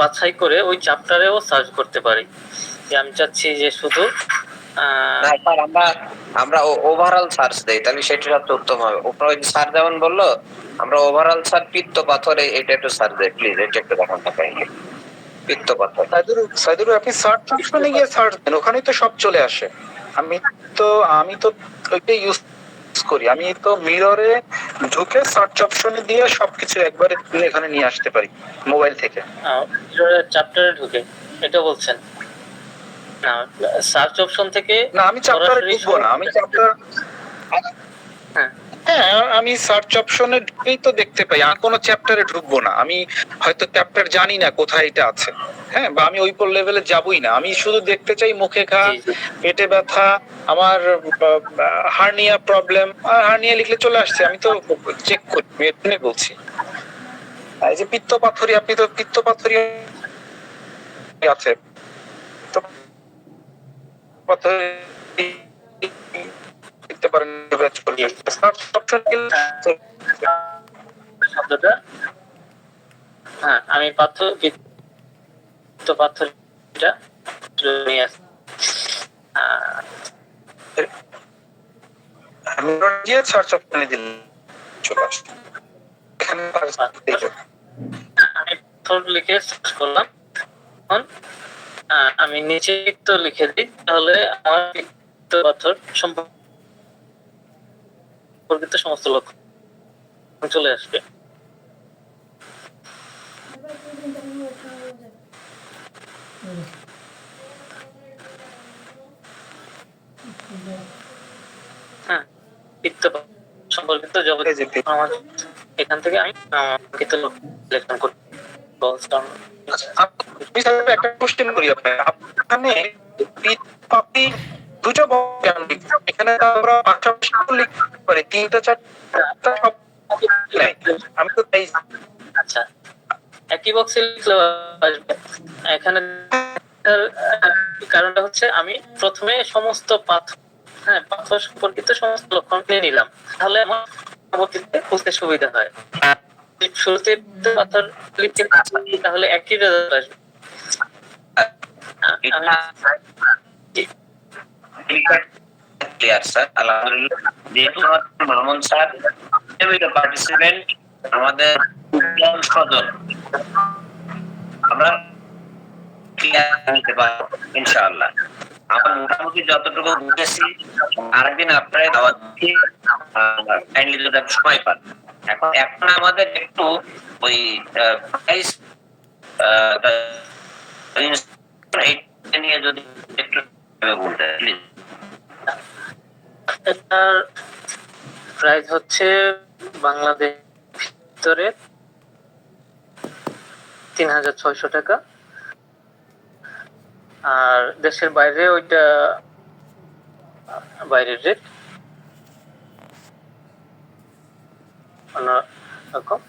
বাছাই করে ওই চ্যাপ্টারেও সার্চ করতে পারি। যে আমি চাচ্ছি যে শুধু না স্যার, আমরা ওভারঅল সার্চ দেই, তাহলে সেটা সবচেয়ে উত্তম হবে। ওপরে ওই স্যার যেমন বললো, আমরা ওভারঅল স্যার পিত্ত পাথরে এটা একটু সার্চ দেই, প্লিজ এটা একটু দেখান না কাইন্ডলি। পিত্ত পাথর। সাইদুল আপনি সার্চ অপশনে গিয়ে সার্চ দেন, ওখানেই তো সব চলে আসে। আমি তো ওইটাই ইউজ করি। আমি তো মিররে ঢুকে সার্চ অপশনে দিয়ে সবকিছু একবারে এখানে নিয়ে আসতে পারি মোবাইল থেকে। চ্যাপ্টারে ঢুকে এটা বলছেন না, সার্চ অপশন থেকে না, আমি চ্যাপ্টারে ঢুকবো না। আমি সার্চ অপশনে ঢুকেই তো দেখতে পাই। আমি কোনো চ্যাপ্টারে ঢুকবো না। আমি হয়তো চ্যাপ্টার জানি না কোথায় এটা আছে, হ্যাঁ, বা আমি ওই লেভেলে যাবই না। আমি শুধু দেখতে চাই মুখে ঘা, পেটে ব্যথা, আমার হার্নিয়া প্রবলেম। হার্নিয়া লিখলে চলে আসছে, আমি তো চেক করি, এখানে বলছি। এই যে পিত্ত পাথরি, আপনি তো পিত্ত পাথরি আছে, দেখতে পারেন। শব্দটা হ্যাঁ, আমি পাথরটা নিয়ে আসি। সার্চ অপশনে দিলে চলে আসবে। এখানে আমি পাথর লিখে সার্চ করলাম। এখন আমি নিচে তো লিখে দিই, তাহলে আমার পাথর সম্পর্কিত সমস্ত লক্ষণ চলে আসবে। হ্যাঁ, পিত্ত সম্পর্কিত যাবতীয় আমার এখান থেকে আমি সিলেকশন করব। একটা কোশ্চেন করি আপনাকে। দুটো এখানে আমরা পাশাপাশি লিখতে পারি, তিনটা চারটা সব নাই। আমি তো তাই। আচ্ছা, একই বক্সে লিখলেও আসবে। এখানে কারণটা হচ্ছে আমি প্রথমে সমস্ত পাথর সম্পর্কিত সমস্ত লক্ষণ নিয়ে নিলাম, তাহলে আমার পরবর্তীতে বুঝতে সুবিধা হয়। শুরুতে পাথর লিখতে তাহলে একই রেজাল্ট আসবে। ক্লিয়ার স্যার, আলহামদুলিল্লাহ। যেহেতু মামুন স্যার পার্টিসিপেন্ট, আমাদের সদন আমরা ক্লিয়ার নিতে পারবো ইনশাআল্লাহ। আমরা মোটামুটি যতটুকু বুঝেছি, আরেকদিন আপনারা দাওয়াত দিয়ে কাইন্ডলি যদি আপনি সময় পান। এখন আমাদের একটু ওই প্রাইস নিয়ে যদি একটু বলতে প্লিজ। এটার প্রাইস হচ্ছে বাংলাদেশ ভিতরে ৩৬০০ টাকা, আর দেশের বাইরে ওইটা বাইরের রেট অন্যরকম।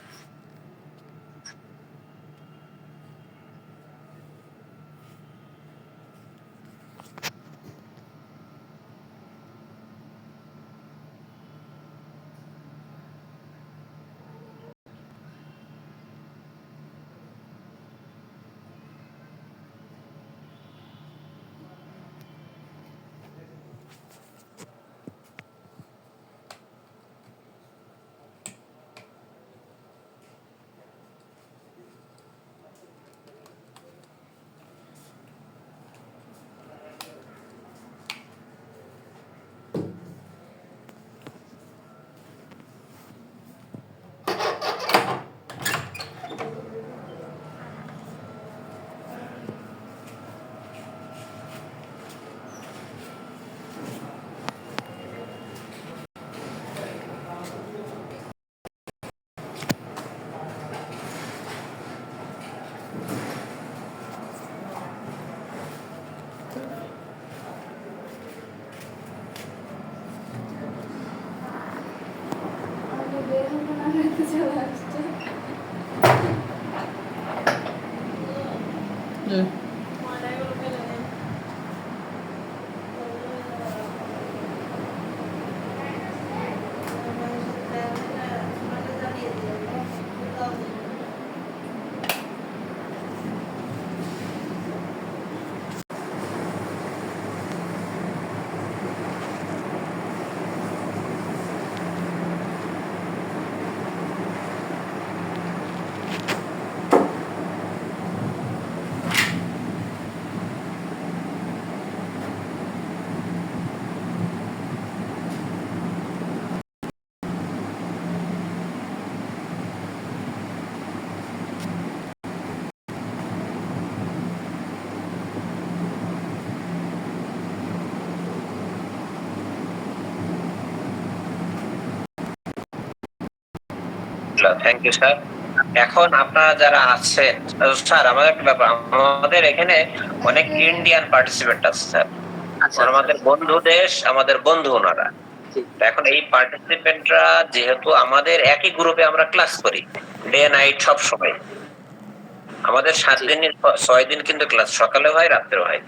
Thank you sir. এখন আপনারা যারা আছেন স্যার, আমাদের একটা ব্যাপার, আমাদের এখানে অনেক ইন্ডিয়ান পার্টিসিপেন্ট আছে স্যার। আমাদের বন্ধু দেশ, আমাদের বন্ধু ওনারা। এখন এই পার্টিসিপেন্টরা যেহেতু আমাদের একই গ্রুপে আমরা ক্লাস করি ডে নাইট সব সময়, আমাদের 7 দিনের 6 দিন কিন্তু ক্লাস সকালে হয় রাত্রে হয়।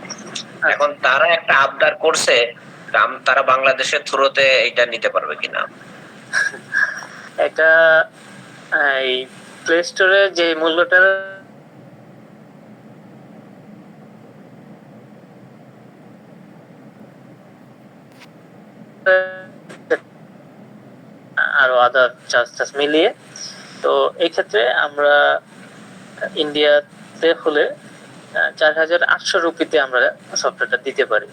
এখন তারা একটা আবদার করছে, তারা বাংলাদেশের থ্রুতে এটা নিতে পারবে কিনা? এটা এই প্লে স্টোরে যে মূল্যটা আরো আদার চার্জ মিলিয়ে, তো এই ক্ষেত্রে আমরা ইন্ডিয়াতে হলে ৪৮০০ রুপিতে আমরা সফটওয়্যারটা দিতে পারি।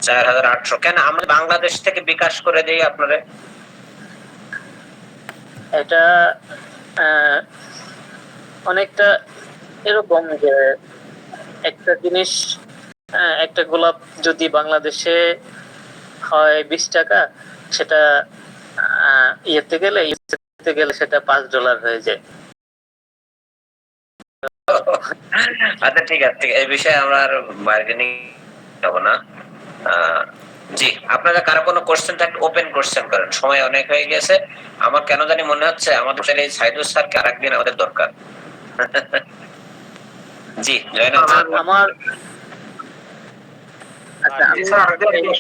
৪৮০০? কেন আমরা বাংলাদেশ থেকে বিকাশ করে দেই আপনারে? এটা অনেকটা এরকম যে একটা জিনিস, একটা গোলাপ যদি বাংলাদেশে হয় ২০ টাকা, সেটা ইয়েতে গেলে সেটা $5 হয়ে যায়। আচ্ছা ঠিক আছে, এই বিষয়ে আমরা আর বার্গেনিং যাব না। জি, আপনারা কারো কোনো কোশ্চেন থাকলে ওপেন কোশ্চেন করেন, সময় অনেক হয়ে গেছে। আমার কেন জানি মনে হচ্ছে আমাদের এই সাইদুস স্যারকে আরেকদিন আমাদের দরকার। জি জয়নাল স্যার। আমার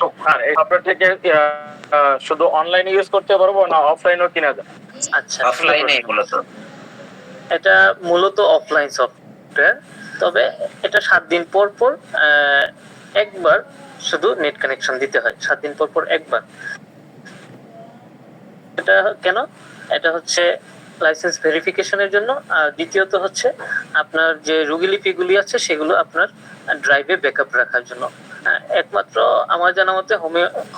সফটওয়্যারটাকে শুধু অনলাইন ইউজ করতে পারবো না অফলাইনও কিনা যায়? আচ্ছা, অফলাইনে এগুলো তো। এটা মূলত অফলাইন সফটওয়্যার, তবে এটা 7 দিন পর পর একবার শুধু নেট কানেকশন দিতে হয়, 7 দিন পর পর একবার। এটা কেন? এটা হচ্ছে লাইসেন্স ভেরিফিকেশনের জন্য, আর দ্বিতীয়ত হচ্ছে আপনার যে রুগীলিপিগুলি আছে সেগুলো আপনার ড্রাইভে ব্যাকআপ রাখার জন্য। একমাত্র আমার জানা মতে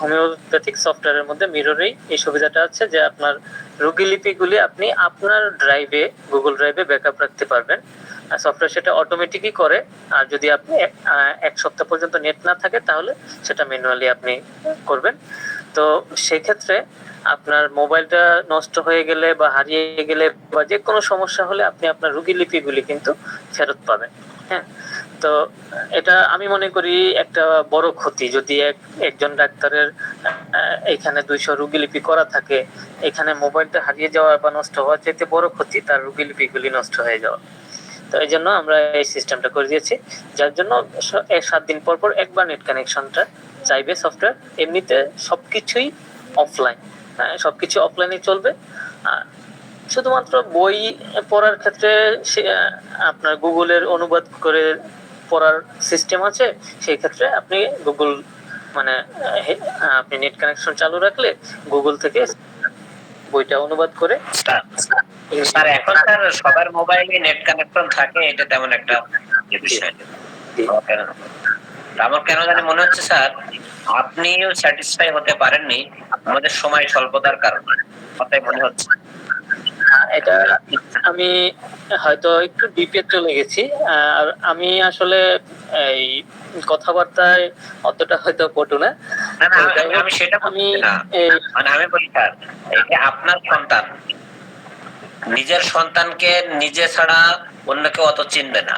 হোমিওপ্যাথিক সফটওয়্যারের মধ্যে মিররেই এই সুবিধাটা আছে যে আপনার রুগীলিপিগুলি আপনি আপনার ড্রাইভে, গুগল ড্রাইভে ব্যাকআপ রাখতে পারবেন। সফটওয়্যার সেটা অটোমেটিকই করে, আর যদি আপনি 1 সপ্তাহ পর্যন্ত নেট না থাকে তাহলে সেটা ম্যানুয়ালি আপনি করবেন। তো সেই ক্ষেত্রে আপনার মোবাইলটা নষ্ট হয়ে গেলে বা হারিয়ে গেলে বা যে কোনো সমস্যা হলে আপনি আপনার রুগীলিপিগুলি কিন্তু ফেরত পাবেন। হ্যাঁ, তো এটা আমি মনে করি একটা বড় ক্ষতি যদি একজন ডাক্তারের এখানে 200 রুগীলিপি করা থাকে, এখানে মোবাইলটা হারিয়ে যাওয়া বা নষ্ট হওয়ার চাইতে বড় ক্ষতি তার রুগীলিপিগুলি নষ্ট হয়ে যাওয়া। তো এই জন্য আমরা এই সিস্টেমটা করে দিয়েছি, যার জন্য 7 দিন পর পর একবার নেট কানেকশনটা চাইবে সফটওয়্যার। এমনিতে সবকিছুই অফলাইন, সবকিছু অফলাইনে চলবে। শুধুমাত্র বই পড়ার ক্ষেত্রে আপনার গুগলের অনুবাদ করে পড়ার সিস্টেম আছে, সেই ক্ষেত্রে আপনি গুগল মানে আপনি নেট কানেকশন চালু রাখলে গুগল থেকে বইটা অনুবাদ করে। স্যার এখন স্যার সবার মোবাইলে নেট কানেকশন থাকে, এটা তেমন একটা বিষয় না। আমার কেন জানি মনে হচ্ছে স্যার আপনিও স্যাটিসফাই হতে পারেননি আমাদের সময় স্বল্পতার কারণে, কথাই মনে হচ্ছে। এটা আমি হয়তো একটু ডিপে চলে গেছি, আর আমি আসলে এই কথাবার্তায় অতটা হয়তো পটু না। না না, আমি সেটা বলছি না, মানে আমি বলি স্যার এটা আপনার সন্তান, নিজের সন্তানকে নিজে ছাড়া অন্য কেউ অত চিনবে না,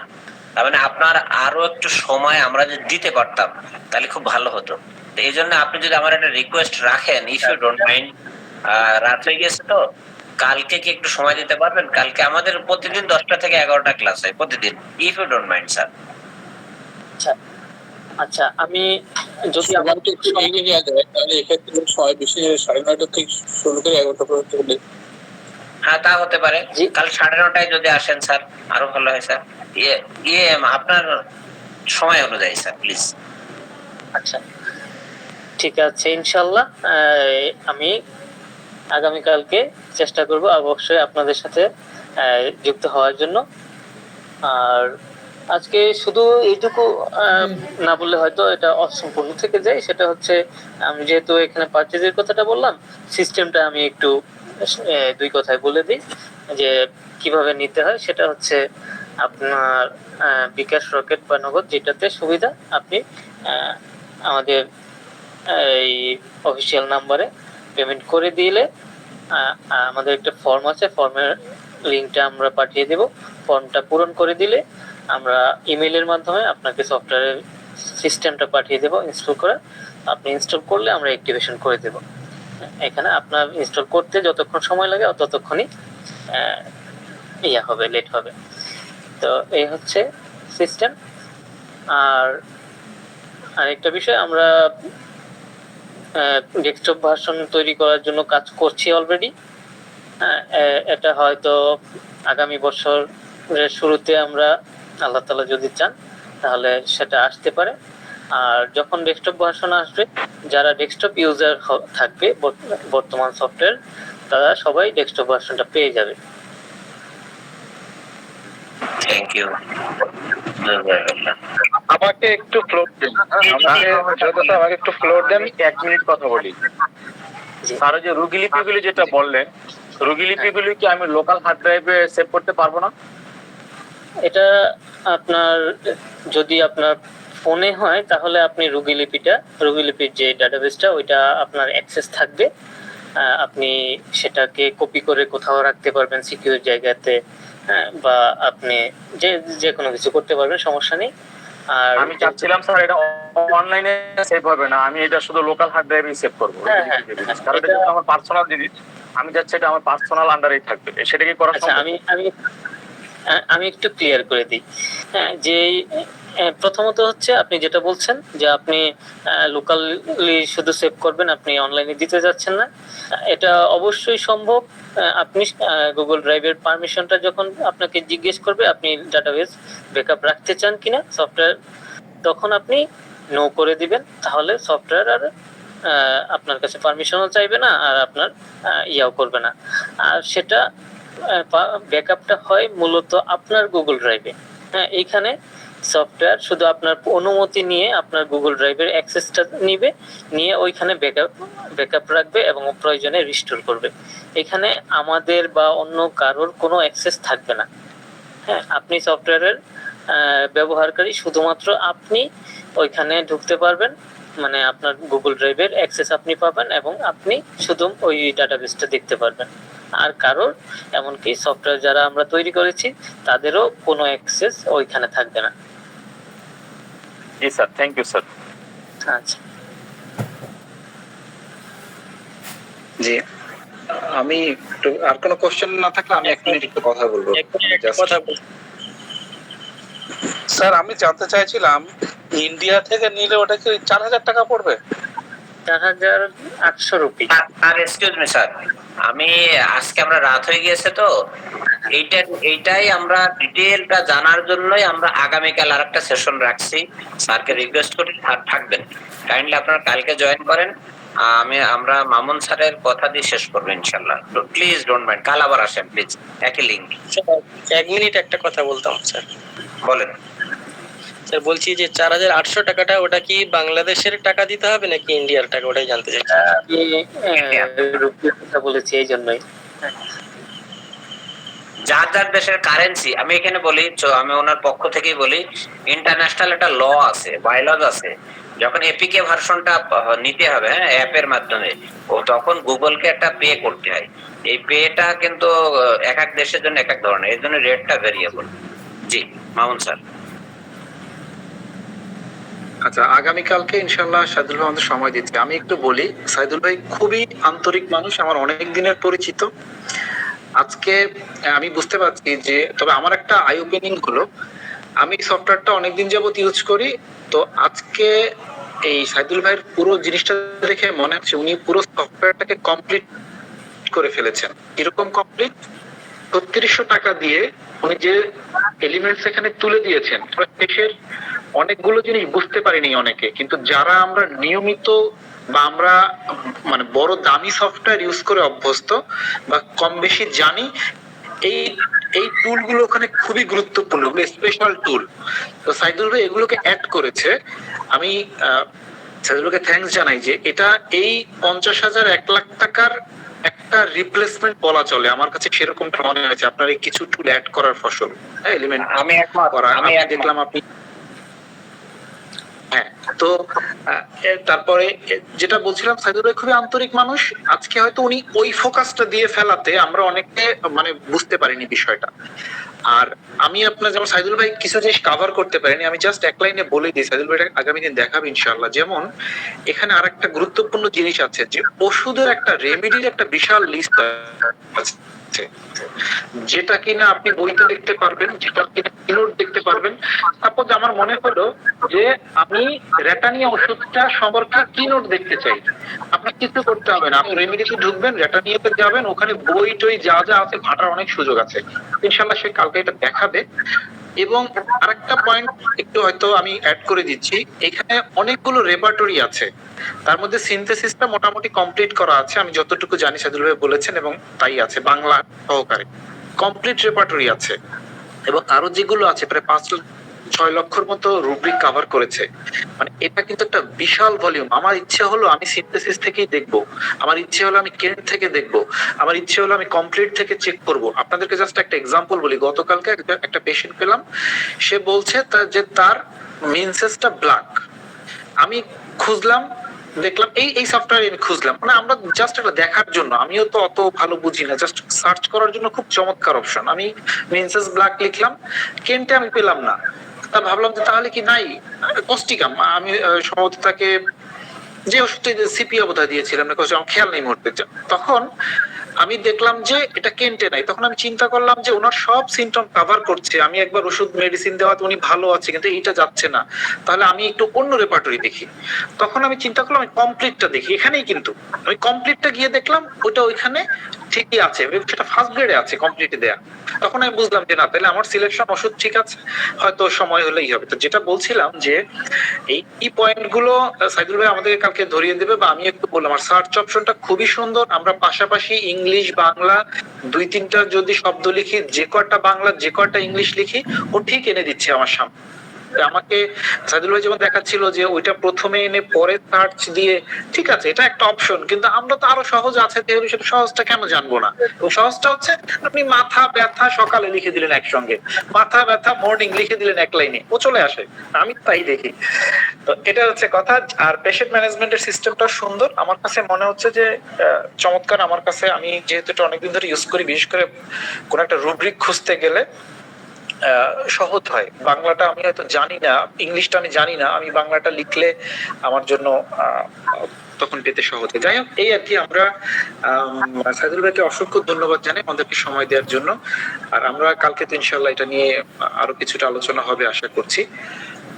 তার মানে আপনার আরো একটু সময় আমরা যদি দিতে পারতাম তাহলে খুব ভালো হতো। তো এই জন্য আপনি যদি আমার একটা রিকোয়েস্ট রাখেন, ইফ ইউ ডোন্ট মাইন্ড, রাত হয়ে গেছে তো কালকে কি একটু সময় দিতে পারবেন? কালকে আমাদের প্রতিদিন 10টা থেকে 11টা ক্লাস হয় প্রতিদিন, if you don't mind sir. আচ্ছা, আমি যদি আমাকে একটু এগিয়ে নেওয়া যায় তাহলে এক্ষেত্রে সময় বেশি 9:30 থেকে শুরু করে 11টা পর্যন্ত হলে। হ্যাঁ তা হতে পারে, কাল 9:30টায় যদি আসেন স্যার আরো ভালো হয় স্যার। আপনার সময় অনুযায়ী স্যার প্লিজ। আচ্ছা ঠিক আছে, ইনশাল্লাহ আমি আগামীকালকে চেষ্টা করব অবশ্যই আপনাদের সাথে যুক্ত হওয়ার জন্য। আর আজকে শুধু এইটুকু না বললে হয়তো এটা অসম্পূর্ণ থেকে যায়, সেটা হচ্ছে আমি যেহেতু এখানে পারচেজের কথাটা বললাম, সিস্টেমটা আমি একটু 2 কথায় বলে দিই যে কিভাবে নিতে হয়। সেটা হচ্ছে আপনার বিকাশ, রকেট বা নগদ যেটাতে সুবিধা, আপনি আমাদের এই অফিসিয়াল নাম্বারে পেমেন্ট করে দিলে আমাদের একটা ফর্ম আছে, ফর্মের লিঙ্কটা আমরা পাঠিয়ে দেব। ফর্মটা পূরণ করে দিলে আমরা ইমেইলের মাধ্যমে আপনাকে সফটওয়্যারের সিস্টেমটা পাঠিয়ে দেব ইনস্টল করে। আপনি ইনস্টল করলে আমরা অ্যাক্টিভেশন করে দেব। এখানে আপনার ইনস্টল করতে যতক্ষণ সময় লাগে ততক্ষণই হবে, লেট হবে। তো এই হচ্ছে সিস্টেম। আর আরেকটা বিষয়, আমরা ডেস্কটপ ভার্সন তৈরি করার জন্য কাজ করছি অলরেডি। এটা হয়তো আগামী বছরের শুরুতে আমরা, আল্লাহ তাআলা যদি চান তাহলে সেটা আসতে পারে। আর যখন ডেস্কটপ ভার্সন আসবে, যারা ডেস্কটপ ইউজার থাকবে বর্তমান সফটওয়্যার, তারা সবাই ডেস্কটপ ভার্সনটা পেয়ে যাবে। Thank you. আমাকে একটু ফ্লোর দেন, আমাকে একটু ফ্লোর দেন, 1 মিনিট কথা বলি। স্যার যে রুগীলিপিগুলি যেটা বললেন, রুগীলিপিগুলি কি আমি লোকাল হার্ড ড্রাইভে সেভ করতে পারবো না? এটা আপনার যদি আপনার ফোনে হয় তাহলে আপনি রুগীলিপির যে ডাটাবেসটা ওইটা আপনার অ্যাক্সেস থাকবে, আপনি সেটাকে কপি করে কোথাও রাখতে পারবেন সিকিউর জায়গাতে, বা আপনি যে কোনো কিছু করতে পারবেন, সমস্যা নেই। আর আমি চাচ্ছিলাম স্যার এটা অনলাইনে সেভ হবে না, আমি এটা শুধু লোকাল হার্ড ড্রাইভে সেভ করবো, কারণ এটা যেহেতু আমার পার্সোনাল জিনিস, আমি চাচ্ছি এটা আমার পার্সোনাল আন্ডারেই থাকবে, সেটা কি করা সম্ভব? আমি আমি একটু ক্লিয়ার করে দিই। হ্যাঁ, যে প্রথমত হচ্ছে আপনি যেটা বলছেন যে আপনি লোকালি শুধু সেভ করবেন, আপনি অনলাইনে দিতে যাচ্ছেন না। এটা অবশ্যই সম্ভব। আপনি গুগল ড্রাইভের পারমিশনটা যখন আপনাকে জিজ্ঞেস করবে আপনি ডাটাবেস ব্যাকআপ রাখতে চান কিনা সফটওয়্যার, তখন আপনি নো করে দিবেন। তাহলে সফটওয়্যার আর আপনার কাছে পারমিশনও চাইবে না আর আপনার ইয়াও করবে না। আর সেটা ব্যাকআপটা হয় মূলত আপনার গুগল ড্রাইভে। হ্যাঁ, এইখানে সফটওয়্যার শুধু আপনার অনুমতি নিয়ে আপনার গুগল ড্রাইভের অ্যাক্সেসটা নিবে, নিয়ে ওইখানে ব্যাকআপ রাখবে এবং প্রয়োজনে রিস্টোর করবে। এখানে আমাদের বা অন্য কারোর কোনো অ্যাক্সেস থাকবে না। হ্যাঁ, আপনি সফটওয়্যারের ব্যবহারকারী, শুধুমাত্র আপনি ওইখানে ঢুকতে পারবেন, মানে আপনার গুগল ড্রাইভের অ্যাক্সেস আপনি পাবেন এবং আপনি শুধু ওই ডাটাবেসটা দেখতে পারবেন। আর কারোর, এমনকি সফটওয়্যার যারা আমরা তৈরি করেছি তাদেরও কোনো অ্যাক্সেস ওইখানে থাকবে না। জি স্যার, থ্যাংক ইউ স্যার। আচ্ছা, জি, আমি একটু আর কোনো কোশ্চেন না থাকলে আমি 1 মিনিট একটু কথা বলবো। স্যার আমি জানতে চাইছিলাম ইন্ডিয়া থেকে নিলে ওটা কি 4,000 টাকা পড়বে? 4,800 রুপি। আর এক্সকিউজ মি স্যার, আমি আজকে আমরা রাত হয়ে গিয়েছে তো এইটাই আমরা ডিটেইলটা জানার জন্যই আমরা আগামীকাল আরেকটা সেশন রাখছি। স্যারকে রিকোয়েস্ট করি থাকবেন, কাইন্ডলি আপনারা কালকে জয়েন করেন। আমরা মামুন স্যারের কথা দিয়ে শেষ করবো ইনশাআল্লাহ। প্লিজ ডোন্ট মাইন্ড, কাল আবার আসেন প্লিজ, একই লিঙ্ক। 1 মিনিট একটা কথা বলতাম স্যার। বলেন স্যার, বলছি যে 4,800 টাকাটা ওটা কি বাংলাদেশের টাকা দিতে হবে নাকি ইন্ডিয়ার টাকা, ওটাই জানতে চাইছি। রুপির কথা বলেছি এই জন্যই। যার যার দেশের কারেন্সি, আমি এখানে বলি, আমি ওনার পক্ষ থেকেই বলি, ইন্টারন্যাশনাল একটা ল আছে, বাইলজ আছে। যখন এপিকে ভার্সনটা নিতে হবে, হ্যাঁ, অ্যাপের মাধ্যমে, ও তখন গুগলকে একটা পে করতে হয়। এই পেটা কিন্তু এক এক দেশের জন্য এক এক ধরনের, এর জন্য রেটটা ভেরিয়েবল। জি মামুন স্যার। আচ্ছা, আগামীকালকে ইনশাআল্লাহ সাইদুল ভাই আমাদের সময় দিচ্ছে। আমি একটু বলি, সাইদুল ভাই খুবই আন্তরিক মানুষ, আমার অনেক দিনের পরিচিত। আজকে আমি বুঝতে পারছি যে, তবে আমার একটা আই ওপেনিং হলো, আমি সফটওয়্যারটা অনেকদিন যাবত ইউজ করি। তো আজকে এই সাইদুল ভাইয়ের পুরো জিনিসটা দেখে মনে হচ্ছে উনি পুরো সফটওয়্যারটাকে কমপ্লিট করে ফেলেছেন। কিরকম কমপ্লিট? ৩৬০০ টাকা দিয়ে উনি যে এলিমেন্টস এখানে তুলে দিয়েছেন, শেষের অনেকগুলো জিনিস বুঝতে পারিনি অনেকে, কিন্তু যারা আমরা নিয়মিত বা আমরা মানে বড় দামি সফটওয়্যার ইউজ করে অভ্যস্ত বা কম বেশি জানি, এই টুল গুলো ওখানে খুবই গুরুত্বপূর্ণ, স্পেশাল টুল। তো সাইদুল ভাই এগুলোকে অ্যাড করেছে। আমি সাইদুলকে থ্যাঙ্কস জানাই যে এটা এই 50,000 1 লাখ টাকার একটা রিপ্লেসমেন্ট বলা চলে। আমার কাছে সেরকম মনে হয়েছে আপনার এই কিছু টুল অ্যাড করার ফসল। এলিমেন্ট আমি একমত, আমি দেখলাম আপনি, হ্যাঁ। তো তারপরে যেটা বলছিলাম, সাইদুল ভাই খুবই আন্তরিক মানুষ। আজকে হয়তো উনি ওই ফোকাসটা দিয়ে ফেলাতে আমরা অনেকে মানে বুঝতে পারিনি বিষয়টা। আর আমি আপনার, যেমন সাইদুল ভাই কিছু জিনিস কভার করতে পারেনি, আমি জাস্ট এক লাইনে বলে দিই, সাইদুল ভাই আগামী দিন দেখাবে ইনশাআল্লাহ। যেমন এখানে আরেকটা গুরুত্বপূর্ণ জিনিস আছে যে ওষুধের একটা রেমেডির একটা বিশাল লিস্ট আছে, যেটা কিনা আপনি বইতে দেখতে পারবেন, যেটা কিনা কিনোট দেখতে পারবেন। সাপোজ আমার মনে হলো যে আমি রেটানিয়া ওষুধটা সম্পর্কে কিনোট দেখতে চাই, আপনার কিছু করতে হবে না, আপনি রেমেডিতে ঢুকবেন, রেটানিয়াতে যাবেন, ওখানে বই টই যা যা আছে ঘাটার অনেক সুযোগ আছে। ইনশাআল্লাহ সে কালকে এটা দেখাবে। এবং আরেকটা পয়েন্ট একটু হয়তো আমি অ্যাড করে দিচ্ছি, এখানে অনেকগুলো রেপার্টরি আছে, তার মধ্যে সিনথেসিসটা মোটামুটি কমপ্লিট করা আছে, আমি যতটুকু জানি সাইদুল ভাই বলেছেন, এবং তাই আছে, বাংলা সহকারে কমপ্লিট রেপার্টরি আছে। এবং আরো যেগুলো আছে প্রায় 5-6 লক্ষর মতো রুব্রিক কভার করেছে। মানে এটা কিন্তু একটা বিশাল ভলিউম। আমার ইচ্ছে হলো আমি সিনথেসিস থেকেই দেখবো, আমার ইচ্ছে হলো আমি কেন থেকে দেখবো, আমার ইচ্ছে হলো আমি কমপ্লিট থেকে চেক করব। আপনাদেরকে জাস্ট একটা এক্সাম্পল বলি, গতকালকে একটা পেশেন্ট পেলাম, সে বলছে যে তার মেন্সেসটা ব্ল্যাক। আমি খুঁজলাম, দেখলাম এই সফটওয়্যার আমি খুঁজলাম, মানে আমরা জাস্ট এটা দেখার জন্য, আমিও তো অত ভালো বুঝি না, জাস্ট সার্চ করার জন্য খুব চমৎকার অপশন। আমি মেন্সেস ব্ল্যাক লিখলাম, কেনটা আমি পেলাম না। তা ভাবলাম যে তাহলে কি নাই কস্টিকাম, আমি সম্ভবত তাকে যে ওষুধটা সিপিয়া বোধহয় দিয়েছিলাম, আমার খেয়াল নেই মুহূর্তে। তখন আমি দেখলাম যে এটা কেন্টে নাই, তখন আমি চিন্তা করলাম যে ওনার সব সিমটম কভার করছে, আমি একবার ওষুধ মেডিসিন দেওয়াতে উনি ভালো আছে কিন্তু এইটা যাচ্ছে না, তাহলে আমি একটু অন্য রেপার্টরি দেখি। তখন আমি চিন্তা করলাম আমি কমপ্লিটটা দেখি, এখানেই কিন্তু আমি কমপ্লিটটা গিয়ে দেখলাম ওটা ওইখানে ঠিকই আছে, সেটা ফার্স্ট গ্রেডে আছে কমপ্লিটে দেয়া। তখন আমি বুঝলাম যে না, তাহলে আমার সিলেকশন ওষুধ ঠিক আছে, হয়তো সময় হলেই হবে। তো যেটা বলছিলাম যে এই পয়েন্ট গুলো সাইদুল ভাই আমাদেরকে কালকে ধরিয়ে দেবে, বা আমি একটু বললাম আমার সার্চ অপশনটা খুবই সুন্দর, আমরা পাশাপাশি ইংলিশ বাংলা 2-3টা যদি শব্দ লিখি, যে কয়টা বাংলা যে কয়টা ইংলিশ লিখি ও ঠিক এনে দিচ্ছে আমার সামনে। আমাকে সাইদুল ভাই যেমন দেখাচ্ছিল যে ওইটা প্রথমে এনে পরে সার্চ দিয়ে, ঠিক আছে এটা একটা অপশন, কিন্তু আমরা তো আরো সহজ আছে, তাহলে সেটা সহজটা কেন জানবো না? এবং সহজটা হচ্ছে আপনি মাথা ব্যথা সকালে লিখে দিলেন একসঙ্গে, মাথা ব্যথা মর্নিং লিখে দিলেন এক লাইনে, ও চলে আসে। আমি তাই দেখি। তো এটা হচ্ছে কথা। আর পেশেন্ট ম্যানেজমেন্টের সিস্টেমটা সুন্দর, আমার কাছে মনে হচ্ছে যে চমৎকার। আমার কাছে, আমি যেহেতু এটা অনেকদিন ধরে ইউজ করি, বিশেষ করে কোন একটা রুব্রিক খুঁজতে গেলে সহজ হয়। বাংলাটা আমি হয়তো জানি না, ইংলিশটা আমি জানি না, আমি বাংলাটা লিখলে আমার জন্য তখন পেতে সহজ হয়। যাই হোক, এই আর কি। আমরা সাইদুল ভাইকে অসংখ্য ধন্যবাদ জানাই আমাদেরকে সময় দেওয়ার জন্য। আর আমরা কালকে তো ইনশাল্লাহ এটা নিয়ে আরো কিছুটা আলোচনা হবে আশা করছি।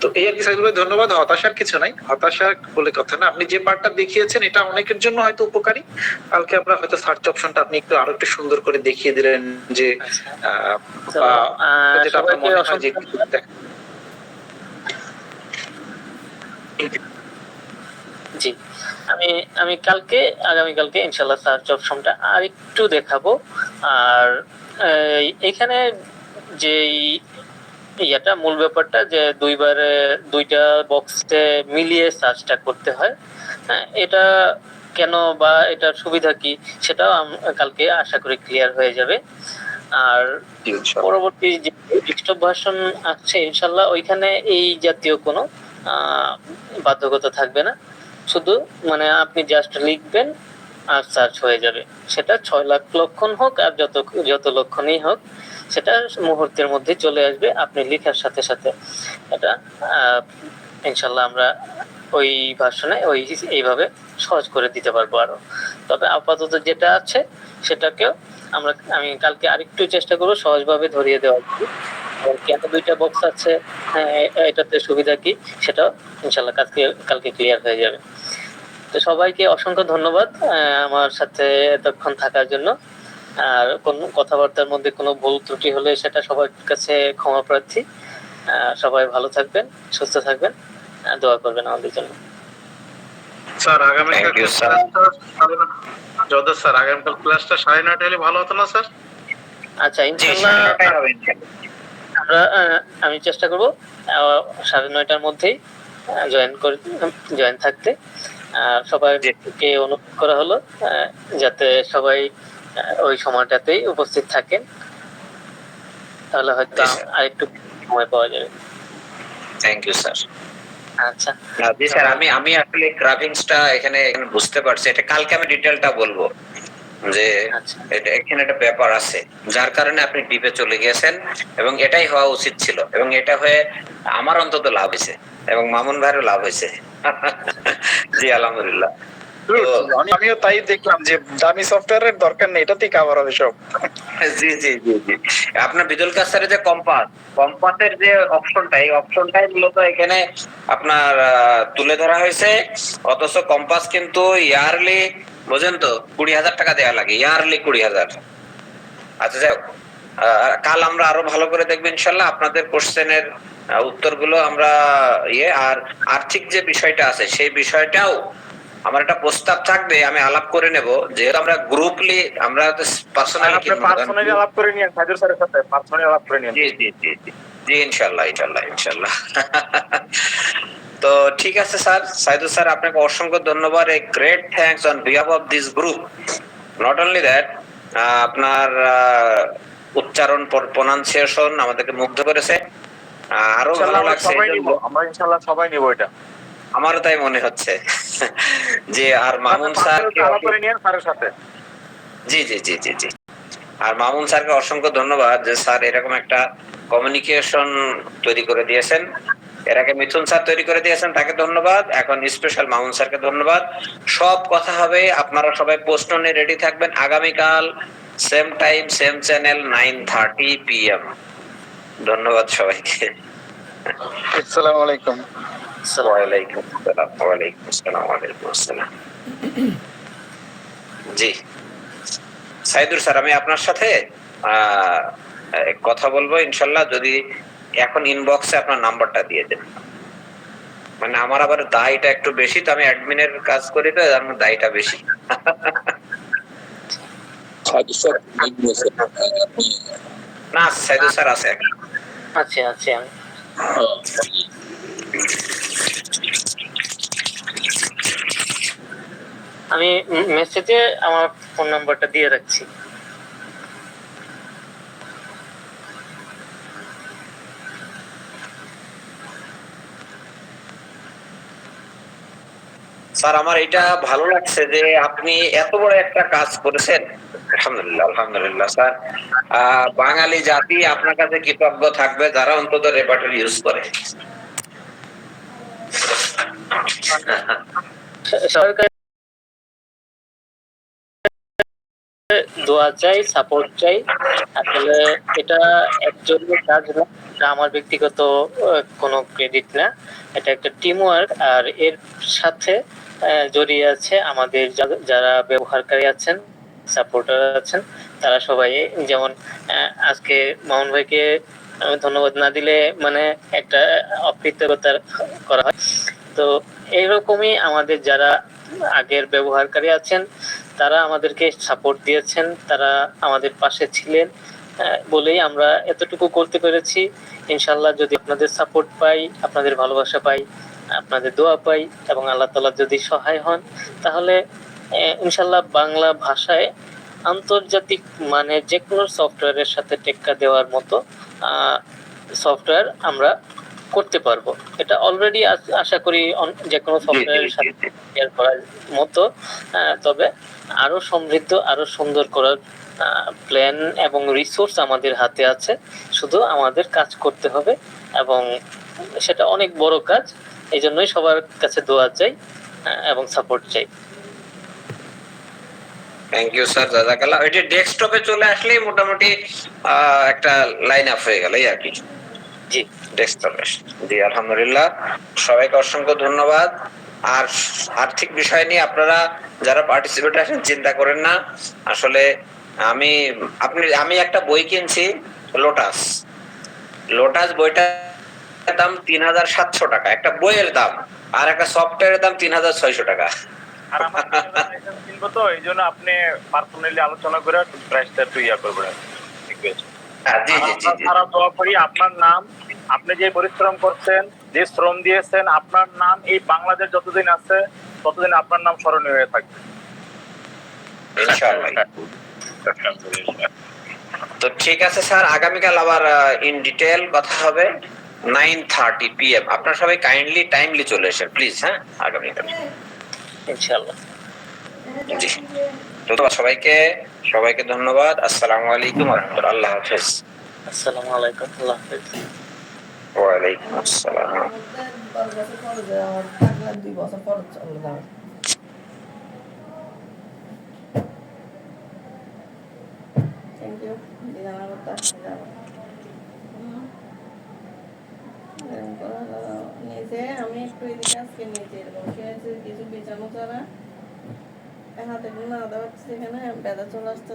তো এই আর কি সাইদুল ভাই, ধন্যবাদ। হতাশার কিছু নাই, হতাশা বলে কথা না। আপনি যে পার্টটা দেখিয়েছেন এটা অনেকের জন্য হয়তো উপকারী। কালকে আমরা হয়তো সার্চ অপশনটা আপনি একটু আরো একটু সুন্দর করে দেখিয়ে দিলেন, যে যেটা আপনার মনে হয় যে জি, আমি আগামীকালকে ইনশাল্লাহ সার্চ অপশনটা আর একটু দেখাবো। আর এখানে যে ইয়াটা মূল ব্যাপারটা যে দুইটা বক্সে মিলিয়ে সার্চটা করতে হয়, হ্যাঁ, এটা কেন বা এটার সুবিধা কি সেটাও কালকে আশা করি ক্লিয়ার হয়ে যাবে। আর পরবর্তী যে ডেস্কটপ ভার্সন আছে ইনশাল্লাহ ওইখানে এই জাতীয় কোনো বাধ্যকতা থাকবে না, শুধু মানে আপনি জাস্ট লিখবেন আর সার্চ হয়ে যাবে। সেটা 6 লাখ লক্ষণ হোক আর যত লক্ষণই হোক, সেটা মুহূর্তের মধ্যে চলে আসবে আপনি লেখার সাথে সাথে। এটা ইনশাল্লাহ আমরা ওই ভার্সনে এইভাবে সহজ করে দিতে পারবো আরো। তবে আপাতত যেটা আছে সেটাকেও আমি কালকে আরেকটু চেষ্টা করবো সহজভাবে ধরিয়ে দেওয়ার। কেন দুইটা বক্স আছে, হ্যাঁ, এটাতে সুবিধা কি সেটাও ইনশাল্লাহ কালকে ক্লিয়ার হয়ে যাবে। তো সবাইকে অসংখ্য ধন্যবাদ আমার সাথে এতক্ষণ থাকার জন্য। আর কোন কথাবার্তার মধ্যে কোনো ভুল ত্রুটি হলে সেটা সবার কাছে ক্ষমা প্রার্থী। সবাই ভালো থাকবেন, সুস্থ থাকবেন, দোয়া করবেন আমাদের জন্য। স্যার আগামীকাল ক্লাসটা 9:30 হলে ভালো হতো না স্যার? আচ্ছা, ইনশাআল্লাহ আমি চেষ্টা করব 9:30টার মধ্যেই জয়েন থাকতে। সবাইকে অনুরোধ করা হলো যাতে সবাই ওই সময়টাতেই উপস্থিত থাকেন, তাহলে হয়তো আরেকটু সময় পাওয়া যাবে। Thank you sir. আচ্ছা জি স্যার, আমি আসলে গ্রাফিক্সটা এখানে বুঝতে পারছি, এটা কালকে আমি ডিটেলটা বলবো যে এখানে একটা ব্যাপার আছে যার কারণে আপনি ডিপে চলে গেছেন, এবং এটাই হওয়া উচিত ছিল, এবং এটা হয়ে আমার অন্তত লাভ হয়েছে এবং মামুন ভাইয়েরও লাভ হয়েছে। জি আলহামদুলিল্লাহ। আমিও তাই দেখলাম যে দামি সফটওয়্যারের দরকার নেই, এটাতেই কভার হবে সব। জি জি জি জি। আপনার বিদুল কাসারের যে কম্পাসের যে অপশনটা, এই অপশনটাই মূলত এখানে আপনার তুলে ধরা হয়েছে। অথচ কম্পাস কিন্তু ইয়ারলি, বুঝেন তো, 20,000 টাকা দেওয়া লাগে, ইয়ারলি 20,000। আচ্ছা যাই হোক, কাল আমরা আরো ভালো করে দেখবো ইনশাল্লাহ। আপনাদের কোশ্চেনের উত্তরগুলো আমরা আর আর্থিক যে বিষয়টা আছে সেই বিষয়টাও আমার একটা প্রস্তাব থাকবে, আমি আলাপ করে নেব। যেহেতু আমরা গ্রুপলি, আমরা পার্সোনালি আলাপ করে নিয়ে সাইদুল স্যারের সাথে পার্সোনালি আলাপ করে নিয়ে। জি জি জি জি জি, ইনশাল্লাহ ইনশাল্লাহ ইনশাল্লাহ। তো ঠিক আছে স্যার, সাইদুল স্যার আপনাকে অসংখ্য ধন্যবাদ। A great thanks on behalf of this group. Not only that, আপনার উচ্চারণ প্রনাউন্সিয়েশন আমাদেরকে মুগ্ধ করেছে। আরো ভালো লাগছে, আমরা ইনশাআল্লাহ সবাই নিব এটা, আমারও তাই মনে হচ্ছে। যে আর মামুন স্যার স্যারের সাথে, জি জি জি জি জি। আর মামুন স্যারকে অসংখ্য ধন্যবাদ যে স্যার এরকম একটা কমিউনিকেশন তৈরি করে দিয়েছেন, এর আগে মিথুন স্যার তৈরি করে দিয়েছেন, তাকে ধন্যবাদ। এখন স্পেশাল মামুন স্যারকে ধন্যবাদ। সব কথা হবে, আপনারা সবাই প্রশ্ন নিয়ে রেডি থাকবেন। আগামীকাল same time same channel 9:30 PM। ধন্যবাদ সবাইকে। আসসালামু আলাইকুম। ওয়ালাইকুম আসসালাম। ওয়ালাইকুম আসসালাম। ওয়ালাইকুম আসসালাম। জি সাইদুর স্যার, আমি আপনার সাথে কথা বলবো ইনশাল্লাহ, যদি এখন ইনবক্সে আপনার নাম্বারটা দিয়ে দেন। মানে আমার আবার দায়টা একটু বেশি, তো আমি অ্যাডমিনের কাজ করি, তো আমার দায়টা বেশি। না সাইদুর স্যার আছে। আচ্ছা আচ্ছা আমি মেসেজে আমার ফোন নাম্বারটা দিয়ে রাখছি। স্যার আমার এটা ভালো লাগছে যে আপনি এত বড় একটা কাজ করেছেন। আলহামদুলিল্লাহ, আলহামদুলিল্লাহ স্যার। বাঙালি জাতি আপনার কাছে কৃতজ্ঞ থাকবে যারা অন্তত রেপার্টরি ইউজ করে। সরকার দোয়া চাই, সাপোর্ট চাই। আসলে এটা একজনের কাজ না, এটা আমার ব্যক্তিগত কোনো ক্রেডিট না, এটা একটা টিম ওয়ার্ক। আর এর সাথে জড়িয়ে আছে আমাদের যারা ব্যবহারকারী আছেন, সাপোর্টার আছেন, তারা সবাই। যেমন আজকে মামুন ভাইকে ধন্যবাদ না দিলে মানে একটা অকৃতজ্ঞতা করা হয়। তো এইরকমই আমাদের যারা আগের ব্যবহারকারী আছেন, তারা আমাদেরকে সাপোর্ট দিয়েছেন, তারা আমাদের পাশে ছিলেন বলেই আমরা এতটুকু করতে পেরেছি। ইনশাল্লাহ যদি আপনাদের সাপোর্ট পাই, আপনাদের ভালোবাসা পাই, আপনাদের দোয়া পাই এবং আল্লাহ তাআলা যদি সহায় হন, তাহলে ইনশাল্লাহ বাংলা ভাষায় আন্তর্জাতিক মানের যে কোনো সফটওয়্যারের সাথে টেক্কা দেওয়ার মতো সফটওয়্যার আমরা করতে পারবো। এটা অলরেডি আশা করি যে কোনো সফটওয়্যারের সাথে শেয়ার করার মতো। তবে আরো সমৃদ্ধ, আরো সুন্দর করার প্ল্যান এবং রিসোর্স আমাদের হাতে আছে, শুধু আমাদের কাজ করতে হবে এবং সেটা অনেক বড় কাজ। এই জন্যই সবার কাছে দোয়া চাই এবং সাপোর্ট চাই। থ্যাংক ইউ স্যার, জাযাকাল্লাহ। এটা ডেস্কটপে চলে আসলেই মোটামুটি একটা লাইন আপ হয়ে গেল আর কি। জি ডেস্কটপে। জি আলহামদুলিল্লাহ, সবাইকে অসংখ্য ধন্যবাদ। আর আর্থিক বিষয় নিয়ে আপনারা যারা পার্টিসিপেট আছেন চিন্তা করেন না। আসলে আমি একটা বই কিনছি, লোটাস। লোটাস বইটার দাম 3700 টাকা, একটা বইয়ের দাম। আর একটা সফটওয়্যারের দাম 3600 টাকা। আর আমরা কিনবো, তো এই জন্য আপনি পার্সোনালি আলোচনা করে প্রাইসটা একটু করবেন। ঠিক আছে? জি জি জি জি। আমরা দোয়া করি আপনার নাম, আপনি যে পরিশ্রম করছেন, যে শ্রম দিয়েছেন, আপনার নাম এই বাংলাদেশ যতদিন আছে ততদিন আপনার নাম স্মরণীয় হয়ে থাকবে ইনশাআল্লাহ। তো ঠিক আছে স্যার, আগামীকাল আবার ইন ডিটেইল কথা হবে 9:30 PM। আপনারা সবাই কাইন্ডলি টাইমলি চলে আসেন প্লিজ। হ্যাঁ, আগামীকাল ইনশাআল্লাহ। জি ধন্যবাদ সবাইকে ধন্যবাদ। আসসালামু আলাইকুম ওয়া রাহমাতুল্লাহ। আল্লাহ হাফেজ। আসসালামু আলাইকুম। আল্লাহ হাফেজ। ওয়ালাইকুম আসসালাম। নিজে আমি একটু এদিকে আজকে নিজে বসে আছি, কিছু বেচানো ছাড়া হাতে না দেওয়া সেখানে বেদা চলে আসতে